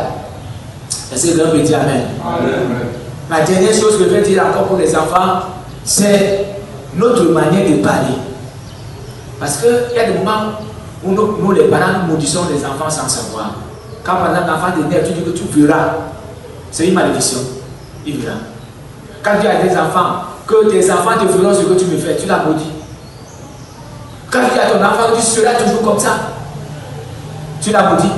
Est-ce que l'homme peut dire amen? Amen. La dernière chose que je vais dire encore pour les enfants, c'est notre manière de parler. Parce qu'il y a des moments où nous les parents, nous maudissons les enfants sans savoir. Quand par exemple l'enfant te dit, tu dis que tu verras, c'est une malédiction. Il verra. Quand tu as des enfants, que tes enfants te feront ce que tu me fais, tu l'as maudit. Quand tu dis à ton enfant que tu seras toujours comme ça, tu l'as maudit.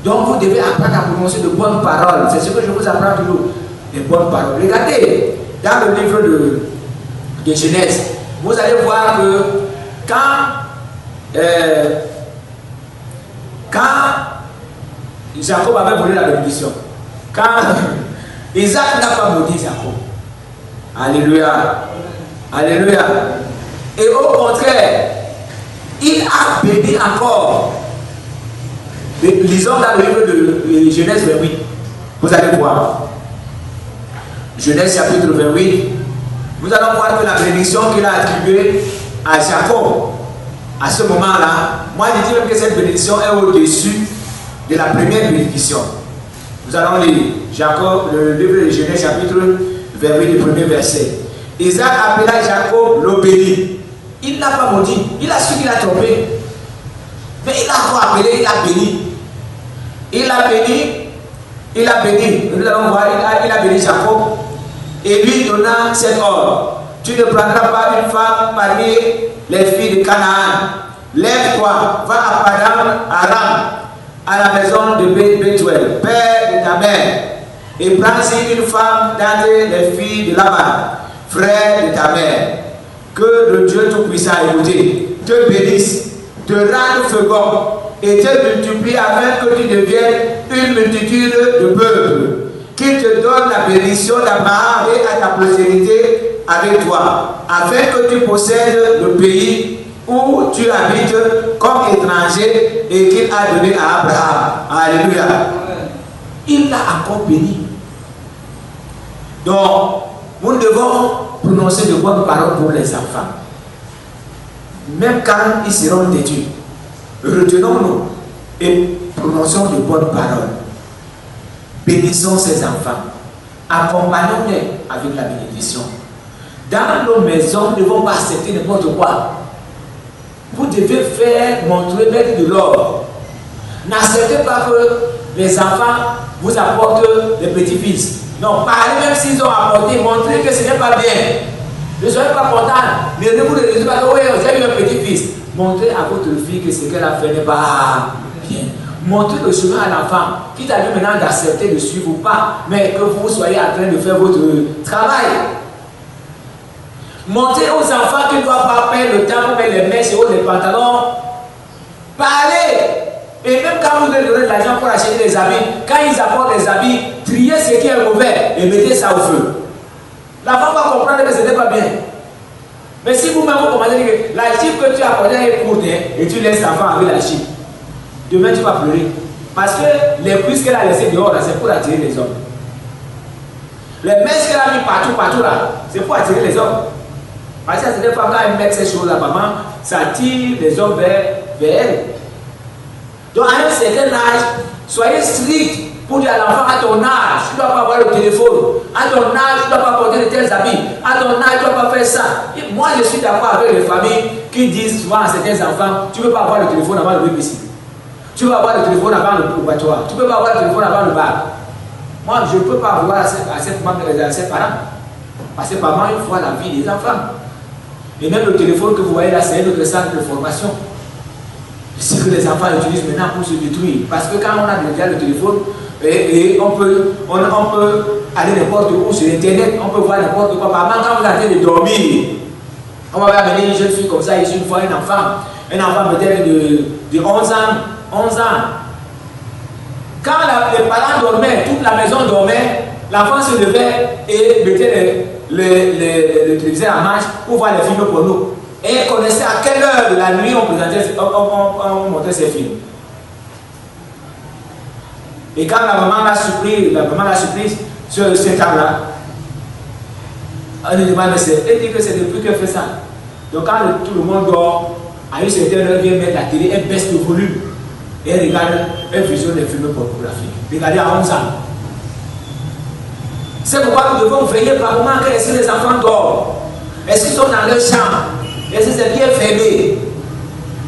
Donc vous devez apprendre à prononcer de bonnes paroles. C'est ce que je vous apprends toujours. Les bonnes paroles. Regardez, dans le livre de Genèse, vous allez voir que quand Jacob avait volé la bénédiction, quand Isaac n'a pas maudit Jacob. Alléluia. Alléluia. Et au contraire, il a béni encore. Lisons dans le livre de Genèse 28. Vous allez voir. Genèse chapitre 28. Vous allez voir que la bénédiction qu'il a attribuée à Jacob, à ce moment-là, moi je dis même que cette bénédiction est au-dessus de la première bénédiction. Nous allons lire Jacob, le livre de Genèse, chapitre 28, le premier verset. Isaac appela Jacob, le béni. Il n'a pas maudit, il a su qu'il a trompé. Mais il a encore appelé, il a béni. Il a béni. Nous allons voir, il a béni Jacob et lui donna cet ordre. Tu ne prendras pas une femme parmi les filles de Canaan. Lève-toi, va à Padan Aram, à la maison de Bethuel, père de ta mère, et prends-y une femme d'entre les filles de Laban, frère de ta mère. Que le Dieu Tout-Puissant, écoutez, te bénisse, te rende fécond et te multiplie afin que tu deviennes une multitude de peuples. Qu'il te donne la bénédiction d'Abraham et à ta postérité avec toi, afin que tu possèdes le pays où tu habites comme étranger et qu'il a donné à Abraham. Alléluia. Il l'a encore béni. Donc, nous devons prononcer de bonnes paroles pour les enfants. Même quand ils seront têtus, retenons-nous et prononçons de bonnes paroles. Bénissons ces enfants. Accompagnons-les avec la bénédiction. Dans nos maisons, nous ne devons pas accepter n'importe quoi. Vous devez montrer, mettre de l'ordre. N'acceptez pas que les enfants vous apportent des petits-fils. Non, parlez même s'ils ont apporté, montrez que ce n'est pas bien. Ne soyez pas content. Ne vous ne dites pas que oui, vous avez eu un petit-fils. Montrez à votre fille que ce qu'elle a fait n'est pas bien. Montrez le chemin à l'enfant. Quitte à lui maintenant d'accepter de suivre ou pas, mais que vous soyez en train de faire votre travail. Montrez aux enfants qu'ils ne doivent pas perdre le temps pour mettre les mèches et les pantalons. Parlez. Et même quand vous devez donner de l'argent pour acheter des habits, quand ils apportent des habits, triez ce qui est mauvais et mettez ça au feu. L'enfant va comprendre que ce n'est pas bien. Mais si vous-même vous commencez à dire que la chip que tu as apportée est courte et tu laisses l'enfant avec la chip, demain tu vas pleurer. Parce que les puces qu'elle a laissées dehors, c'est pour attirer les hommes. Les mèches qu'elle a mis partout là, c'est pour attirer les hommes. Parce que c'est des femmes, quand elles mettent ces choses là, maman, ça attire les hommes vers elles. Donc à un certain âge, soyez strict pour dire à l'enfant, à ton âge, tu ne dois pas avoir le téléphone. À ton âge, tu ne dois pas porter de tels habits. À ton âge, tu ne dois pas faire ça. Et moi, je suis d'accord avec les familles qui disent souvent à certains enfants, tu ne peux pas avoir le téléphone avant le BBC. Tu peux avoir le téléphone avant le probatoire. Tu ne peux pas avoir le téléphone avant le bar. Moi, je ne peux pas avoir à ces parents. Parce que parents, il faut la vie des enfants. Et même le téléphone que vous voyez là, c'est un autre centre de formation. C'est ce que les enfants utilisent maintenant pour se détruire. Parce que quand on a déjà le téléphone, et on peut aller n'importe où sur Internet, on peut voir n'importe quoi. Par exemple, quand vous êtes en train de dormir, on va amener une jeune fille comme ça, ici, une fois un enfant peut-être de 11 ans. Quand les parents dormaient, toute la maison dormait, l'enfant se levait et mettait le téléviseur en marche pour voir les films pour nous. Et elle connaissait à quelle heure de la nuit on montrait ces films. Et quand la maman l'a surprise sur cette table-là, elle lui demande, elle dit que c'est depuis qu'elle fait ça. Donc quand tout le monde dort, à une certaine heure, elle vient mettre la télé, elle baisse le volume. Et elle regarde, elle visionne les films pornographiques. Regardez à 11 ans. C'est pourquoi nous devons veiller par moment que est-ce que les enfants dorment. Est-ce qu'ils sont dans leur chambre? Est-ce que c'est bien fermé?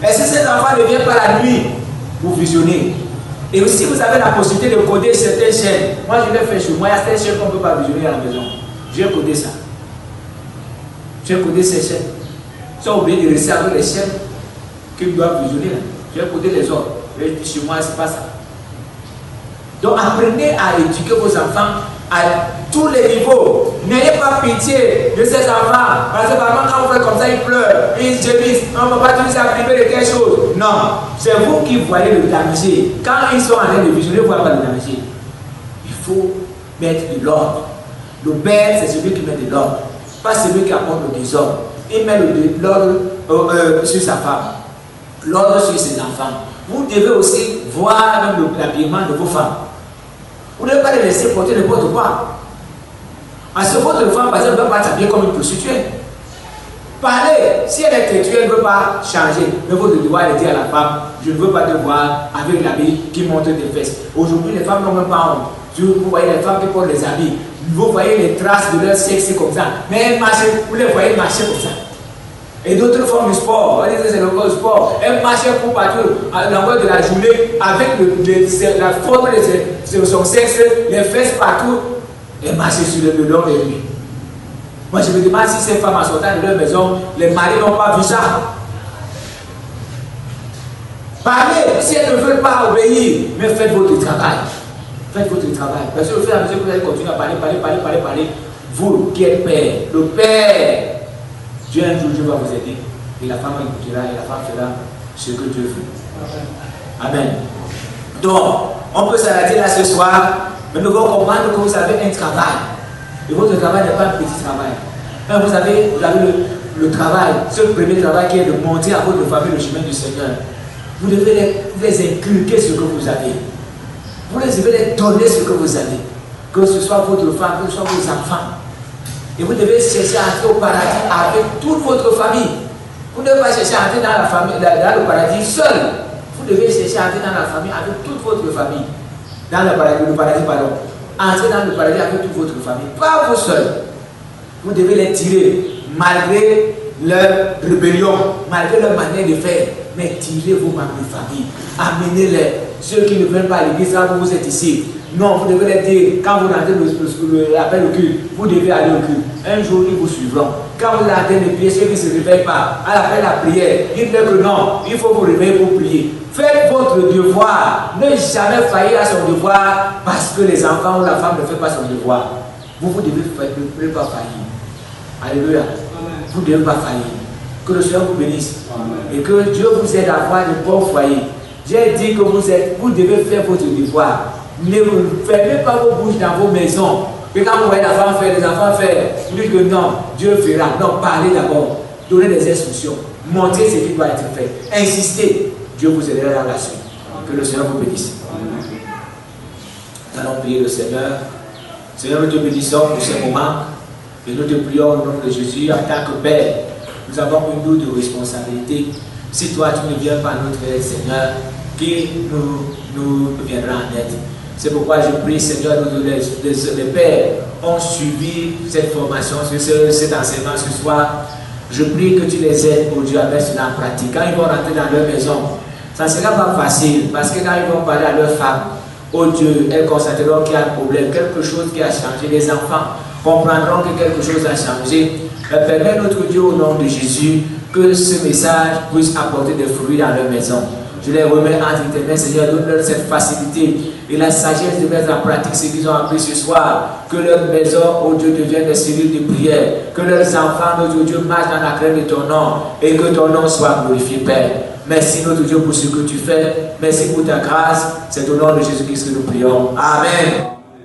Est-ce que ces enfants ne viennent pas la nuit pour visionner? Et aussi, vous avez la possibilité de coder certaines chaînes. Moi, je l'ai fait chez moi. Il y a certaines chaînes qu'on ne peut pas visionner à la maison. J'ai codé ça. J'ai codé ces chaînes. Ils sont obligés de rester avec les chaînes qu'ils doivent visionner. J'ai codé les autres. Mais chez moi, ce n'est pas ça. Donc, apprenez à éduquer vos enfants à tous les niveaux. N'ayez pas pitié de ces enfants. Parce que vraiment, quand vous faites comme ça, ils pleurent, ils gémissent. On ne peut pas tous priver de quelque chose. Non, c'est vous qui voyez le danger. Quand ils sont en train de visionner, vous voyez pas le danger. Il faut mettre de l'ordre. Le père, c'est celui qui met de l'ordre. Pas celui qui apporte le désordre. Il met l'ordre sur sa femme. L'ordre sur ses enfants. Vous devez aussi voir même l'habillement de vos femmes. Vous ne devez pas les laisser porter n'importe quoi. Parce que votre femme, par exemple, ne peut pas s'habiller comme une prostituée. Parlez. Si elle est têtue, elle ne veut pas changer. Mais votre devoir est de dire à la femme, je ne veux pas te voir avec l'habit qui montre tes fesses. Aujourd'hui, les femmes n'ont même pas honte. Vous voyez les femmes qui portent les habits. Vous voyez les traces de leur sexe comme ça. Mais elles marchent, vous les voyez marcher comme ça. Et d'autres font du sport. C'est le sport. Elles marchent pour partout à l'envers de la journée avec la forme de son sexe, les fesses partout. Elles marchent sur le long des rues. Moi je me demande si ces femmes en sortant de leur maison, les maris n'ont pas vu ça. Parlez, si elles ne veulent pas obéir, mais faites votre travail. Faites votre travail. Parce que au fur et à mesure que vous allez continuer à parler, vous qui êtes père, le père, Dieu un jour Dieu va vous aider. Et la femme écoutera et la femme fera ce que Dieu veut. Amen. Donc, on peut s'arrêter là ce soir, mais nous devons comprendre que vous avez un travail. Et votre travail n'est pas un petit travail. Mais vous avez le travail, ce premier travail qui est de montrer à votre famille le chemin du Seigneur. Vous devez les inculquer ce que vous avez. Vous devez les donner ce que vous avez. Que ce soit votre femme, que ce soit vos enfants. Et vous devez chercher à entrer au paradis avec toute votre famille. Vous ne devez pas chercher à entrer dans le paradis seul. Vous devez chercher à entrer dans la famille avec toute votre famille. Dans le paradis, pardon. Entrer dans le paradis avec toute votre famille. Pas vous seul. Vous devez les tirer malgré leur rébellion, malgré leur manière de faire. Mais tirez vos membres de famille. Amenez-les. Ceux qui ne viennent pas à l'église, quand vous êtes ici. Non, vous devez les dire, quand vous rentrez l'appel au culte, vous devez aller au culte. Un jour, ils vous suivront. Quand vous rentrez les pieds, ceux qui ne se réveillent pas, à l'appel à la prière, dites-leur que non, il faut vous réveiller pour prier. Faites votre devoir. Ne jamais faillir à son devoir parce que les enfants ou la femme ne fait pas son devoir. Vous devez pas faillir. Alléluia. Vous ne devez pas faillir. Que le Seigneur vous bénisse. Amen. Et que Dieu vous aide à avoir de bons foyers. J'ai dit que vous devez faire votre devoir. Ne fermez pas vos bouches dans vos maisons. Et quand vous voyez les enfants faire, vous dites que non, Dieu fera. Non, parlez d'abord. Donnez des instructions. Montrez ce qui doit être fait. Insistez. Dieu vous aidera dans la suite. Que le Seigneur vous bénisse. Nous allons prier le Seigneur. Seigneur, nous te bénissons pour ce moment. Et nous te prions au nom de Jésus en tant que Père. Nous avons une lourde responsabilité. Si toi tu ne viens pas à notre aide, Seigneur, qui nous viendra en aide. C'est pourquoi je prie, Seigneur, les pères ont suivi cette formation, cet enseignement ce soir. Je prie que tu les aides, oh Dieu, à mettre cela en pratique. Quand ils vont rentrer dans leur maison, ça ne sera pas facile, parce que quand ils vont parler à leur femme, oh Dieu, elles constateront qu'il y a un problème, quelque chose qui a changé. Les enfants comprendront que quelque chose a changé. Permets notre Dieu au nom de Jésus que ce message puisse apporter des fruits dans leur maison. Je les remets entre tes mains, Seigneur, donne-leur cette facilité et la sagesse de mettre en pratique ce qu'ils ont appris ce soir. Que leur maison, oh Dieu, devienne des cellules de prière. Que leurs enfants, notre Dieu, marchent dans la crainte de ton nom et que ton nom soit glorifié, Père. Merci, notre Dieu, pour ce que tu fais. Merci pour ta grâce. C'est au nom de Jésus-Christ que nous prions. Amen.